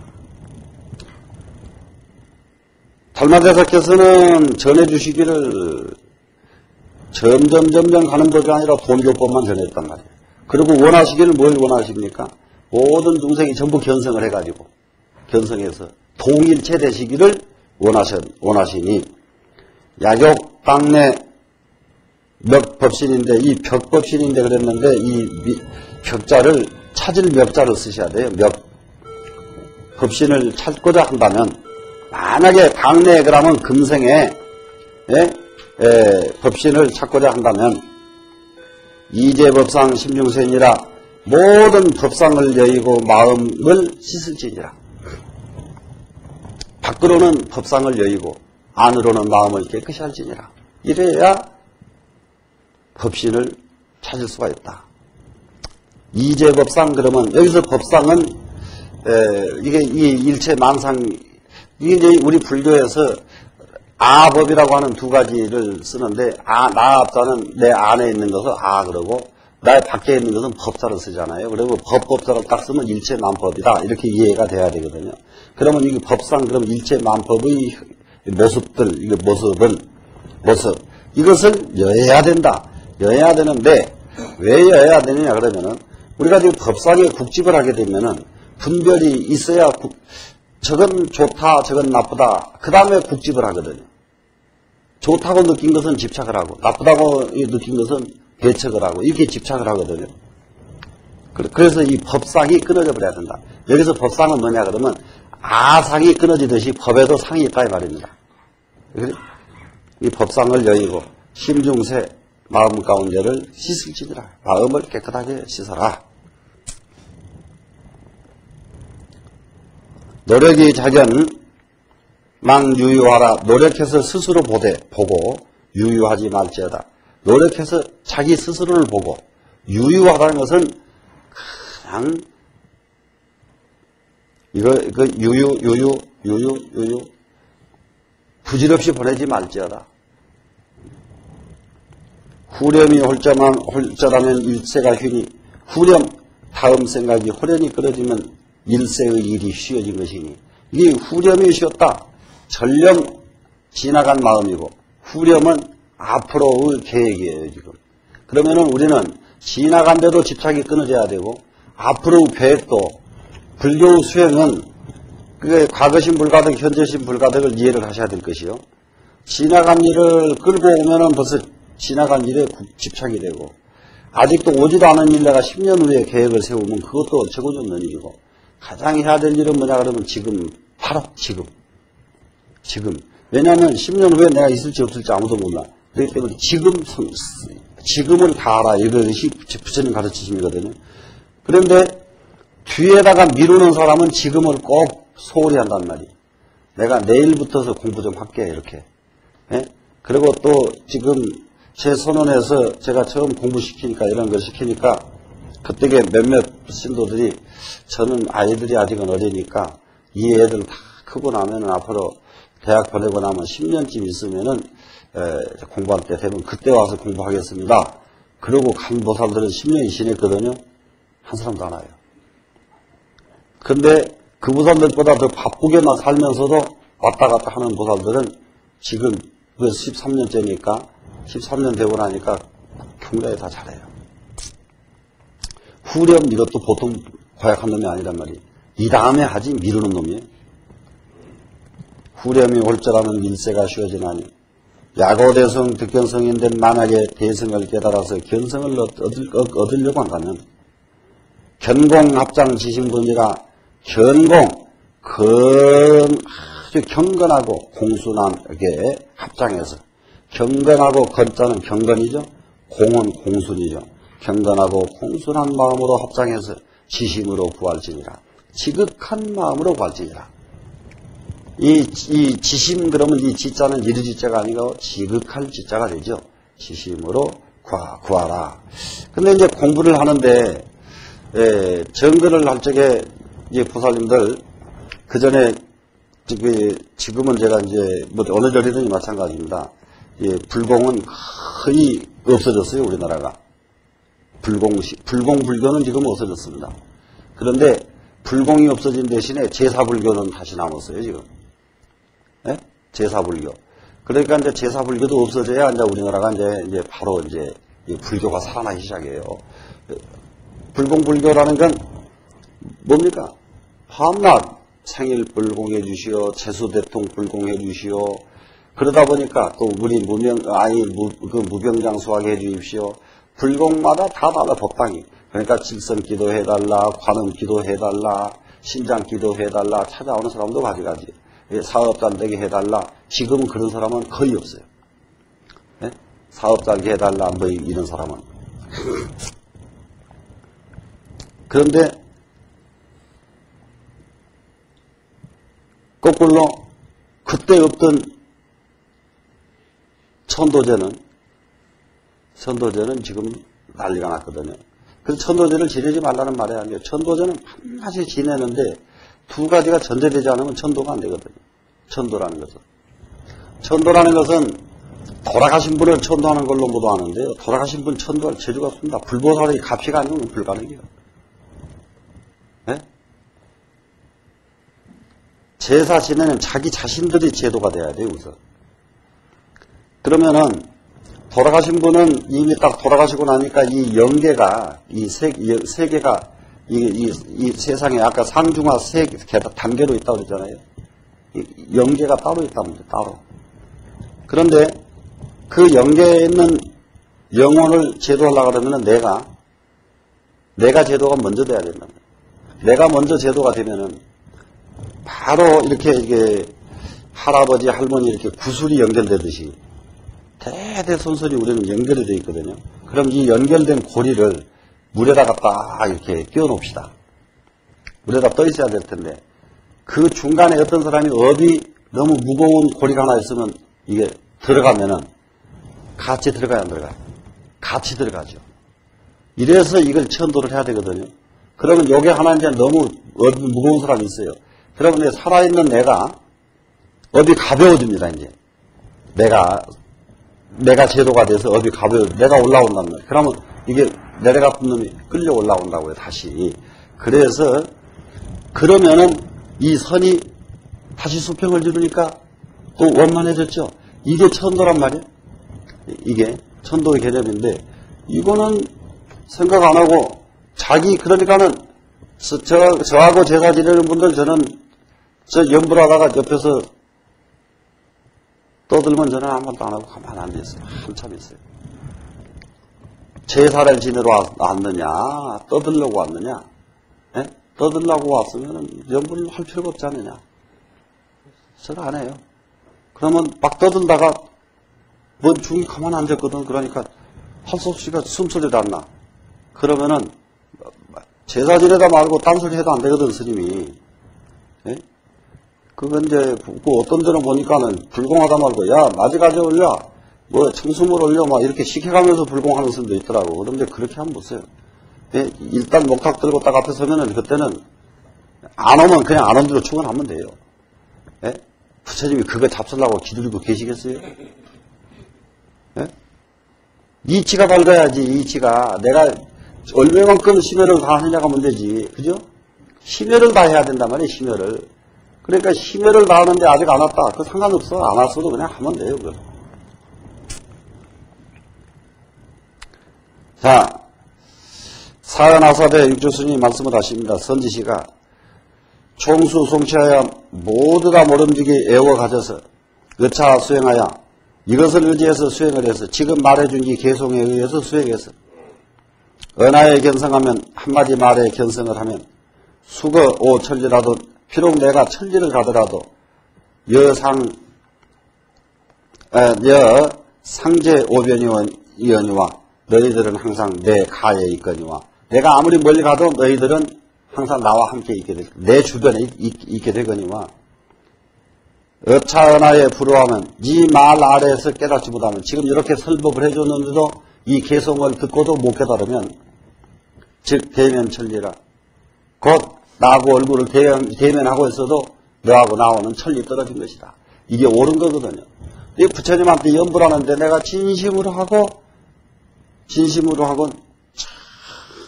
달마대사께서는 전해주시기를 점점 가는 법이 아니라 돈교법만 전했단 말이에요. 그리고 원하시기를 뭘 원하십니까? 모든 중생이 전부 견성을 해가지고 견성해서 동일체 되시기를 원하시니 야욕 당내 멱법신인데 이 벽법신인데 그랬는데 이 벽자를 찾을 멱자를 쓰셔야 돼요. 법신을 찾고자 한다면 만약에 당내 그러면 금생에 법신을 찾고자 한다면 이제법상 심중세니라 모든 법상을 여의고 마음을 씻을지니라. 밖으로는 법상을 여의고 안으로는 마음을 깨끗이 할지니라. 이래야 법신을 찾을 수가 있다. 이제법상 그러면 여기서 법상은 이게 이 일체 만상 이게 이제 우리 불교에서 아법이라고 하는 두 가지를 쓰는데 나자는 내 안에 있는 것을 그러고 나 밖에 있는 것은 법자를 쓰잖아요. 그리고 법자를 딱 쓰면 일체 만법이다 이렇게 이해가 돼야 되거든요. 그러면 이게 법상 그럼 일체 만법의 모습들 이게 모습 이것을 여해야 된다. 여해야 되는데 왜 여해야 되느냐 그러면은 우리가 지금 법상에 국집을 하게 되면은 분별이 있어야 저건 좋다 저건 나쁘다 그 다음에 국집을 하거든요. 좋다고 느낀 것은 집착을 하고 나쁘다고 느낀 것은 배척을 하고 이렇게 집착을 하거든요. 그래서 이 법상이 끊어져 버려야 된다. 여기서 법상은 뭐냐 그러면 아상이 끊어지듯이 법에도 상이 있다 이 말입니다. 이 법상을 여의고 심중세 마음 가운데를 씻을지니라. 마음을 깨끗하게 씻어라. 노력이 자견 망유유하라. 노력해서 스스로 보고 유유하지 말지어다. 노력해서 자기 스스로를 보고 유유하라는 것은 그냥 이거 유유 부질없이 보내지 말지어다. 후렴이 홀자라면 일세가 휘니 후렴 다음 생각이 호련이 끊어지면 일세의 일이 쉬워진 것이니 이게 후렴이 쉬었다. 전령 지나간 마음이고 후렴은 앞으로의 계획이에요 지금. 그러면은 우리는 지나간 데도 집착이 끊어져야 되고 앞으로의 계획도 불교 수행은 그게 과거신 불가득 현재신 불가득을 이해를 하셔야 될 것이요. 지나간 일을 끌고 오면은 벌써 지나간 일에 집착이 되고 아직도 오지도 않은 일 내가 10년 후에 계획을 세우면 그것도 적어놓는 일이고 가장 해야 될 일은 뭐냐 그러면 지금 바로 지금 왜냐하면 10년 후에 내가 있을지 없을지 아무도 몰라. 그렇기 때문에 지금을 다 알아. 이것이 부처님 가르치심이거든요. 그런데 뒤에다가 미루는 사람은 지금을 꼭 소홀히 한단 말이에요. 내가 내일부터서 공부 좀 할게 이렇게. 그리고 또 지금 제 선언에서 제가 처음 공부시키니까 이런 걸 시키니까 그때게 몇몇 신도들이 저는 아이들이 아직은 어리니까 이 애들 다 크고 나면은 앞으로 대학 보내고 나면 10년쯤 있으면은 공부할 때 되면 그때 와서 공부하겠습니다. 그러고 간 보살들은 10년이 지냈거든요. 한 사람도 안 와요. 근데 그 보살들보다 더 바쁘게만 살면서도 왔다 갔다 하는 보살들은 지금 13년째니까 13년 되고 나니까 경자에 다 잘해요. 후렴 이것도 보통 고약한 놈이 아니란 말이에요. 이 다음에 하지 미루는 놈이에요. 후렴이 홀절하면 밀세가 쉬워지나니 야고대성 득견성인데 만약에 대성을 깨달아서 견성을 얻으려고 한다면 견공합장 지심분이라 견공 아주 경건하고 공순하게 합장해서 경건하고 건자는 경건이죠. 공은 공순이죠. 경건하고 공순한 마음으로 합장해서 지심으로 구할지니라. 지극한 마음으로 구할지니라. 이 지심 그러면 이 지자는 이르지자가 아니고 지극할 지자가 되죠. 지심으로 구하라. 근데 이제 공부를 하는데 정근을 할 적에 이제 보살님들 그 전에 지금은 제가 이제 뭐 어느 절이든지 마찬가지입니다. 불공은 거의 없어졌어요, 우리나라가. 불공불교는 지금 없어졌습니다. 그런데 불공이 없어진 대신에 제사불교는 다시 남았어요, 지금. 예? 제사불교. 그러니까 이제 제사불교도 없어져야 이제 우리나라가 이제 바로 이제 불교가 살아나기 시작해요. 불공불교라는 건 뭡니까? 밤낮 생일 불공해 주시오, 재수대통 불공해 주시오. 그러다 보니까 또 우리 무병장수하게 해 주십시오. 불공마다 다 달라, 법당이. 그러니까 질성 기도해달라, 관음 기도해달라, 신장 기도해달라, 찾아오는 사람도 가지가지. 사업 잘 되게 해달라. 지금은 그런 사람은 거의 없어요. 네? 사업 잘 되게 해달라, 뭐 이런 사람은. 그런데 거꾸로 그때 없던 천도제는 지금 난리가 났거든요. 그래서 천도제를 지내지 말라는 말이 아니에요. 천도제는 한가지 지내는데 두 가지가 전제되지 않으면 천도가 안 되거든요. 천도라는 것은. 천도라는 것은 돌아가신 분을 천도하는 걸로 모두 아는데요. 돌아가신 분 천도할 재주가 없습니다. 불보살의 가피가 아니면 불가능해요. 네? 제사 지내는 자기 자신들이 제도가 돼야 돼요, 우선. 그러면은 돌아가신 분은 이미 딱 돌아가시고 나니까 이 영계가, 이 세계가, 이 세상에 아까 상중하 세 단계로 있다고 그랬잖아요. 영계가 따로 있답니다, 따로. 그런데 그 영계에 있는 영혼을 제도하려고 그러면 내가 제도가 먼저 돼야 된답니다. 내가 먼저 제도가 되면은 바로 이게 할아버지, 할머니 이렇게 구슬이 연결되듯이 대대손손이 우리는 연결이 되어 있거든요. 그럼 이 연결된 고리를 물에다가 딱 이렇게 끼워 놓읍시다. 물에다 떠 있어야 될 텐데 그 중간에 어떤 사람이 업이 너무 무거운 고리가 하나 있으면 이게 들어가면은 같이 들어가야 안 들어가요? 같이 들어가죠. 이래서 이걸 천도를 해야 되거든요. 그러면 요게 하나 이제 너무 업이 무거운 사람이 있어요. 그러면 이제 살아있는 내가 업이 가벼워집니다, 이제. 내가 제도가 돼서 업이 내가 올라온단 말이에요. 그러면 이게 내려갔던 놈이 끌려 올라온다고요, 다시. 그래서, 그러면은 이 선이 다시 수평을 이루니까 또 원만해졌죠. 이게 천도란 말이에요. 이게 천도의 개념인데, 이거는 생각 안 하고, 그러니까는, 저하고 제사 지내는 분들 저 연불하다가 옆에서 떠들면 저는 아무것도 안 하고 가만히 앉아있어요. 한참 있어요. 제사를 지내러 왔느냐, 떠들려고 왔느냐, 예? 떠들려고 왔으면 연불을 할 필요가 없지 않느냐. 저는 안 해요. 그러면 막 떠들다가 뭔 중이 가만히 앉았거든. 그러니까 할 수 없이가 숨소리도 안 나. 그러면은 제사 지내다 말고 딴소리 해도 안 되거든, 스님이. 예? 그건 이제, 어떤 데는 보니까는 불공하다 말고, 야, 낮에까지 올려. 뭐, 청수물 올려. 막 이렇게 시켜가면서 불공하는 스님도 있더라고. 그런데 그렇게 하면 못 써요. 예? 일단 목탁 들고 딱 앞에 서면은 그때는 안 오면 그냥 안 온 대로 축원하면 돼요. 예? 부처님이 그거 잡수려고 기다리고 계시겠어요? 예? 이치가 밝아야지, 이치가. 내가 얼마만큼 심혈을 다 하느냐가 문제지. 그죠? 심혈을 다 해야 된단 말이에요, 심혈을. 그러니까 심혈을 다 하는데 아직 안 왔다. 그거 상관없어. 안 왔어도 그냥 하면 돼요, 그거. 자, 사연아사대 육조스님이 말씀을 하십니다. 선지시가 총수 송치하여 모두 다 모름지기 애워 가져서 의차 수행하여 이것을 의지해서 수행을 해서 지금 말해준 이 개송에 의해서 수행해서 언하에 견성하면 한마디 말에 견성을 하면 수거 오 천리라도 비록 내가 천리를 가더라도 상제 오변이거니와 너희들은 항상 내 가에 있거니와 내가 아무리 멀리 가도 너희들은 항상 나와 함께 있게 될, 내 주변에 있게 되거니와 업차은하에 불허하면 네 말 아래에서 깨닫지 못하면 지금 이렇게 설법을 해줬는데도 이 개성을 듣고도 못 깨달으면 즉 대면천리라 곧 나하고 얼굴을 대면하고 있어도 너하고 나하고는 천리 떨어진 것이다. 이게 옳은 거거든요. 이 부처님한테 연불 하는데 내가 진심으로 하고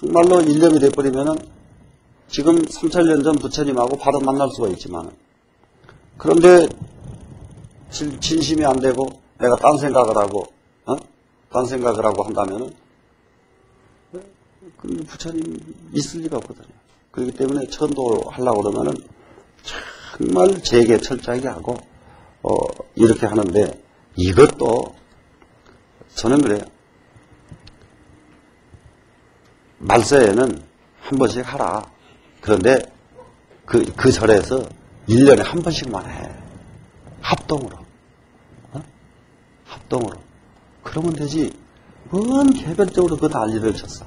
정말로 일념이 돼버리면은 지금 3000년 전 부처님하고 바로 만날 수가 있지만 그런데 진심이 안 되고 내가 딴 생각을 하고 한다면은 부처님 있을 리가 없거든요. 그렇기 때문에 천도 하려고 그러면은 정말 재계 철저하게 하고 이렇게 하는데 이것도 저는 그래요. 말세에는 한 번씩 하라. 그런데 그 절에서 1년에 한 번씩만 해. 합동으로. 합동으로. 그러면 되지. 뭔 개별적으로 그 난리를 쳤어.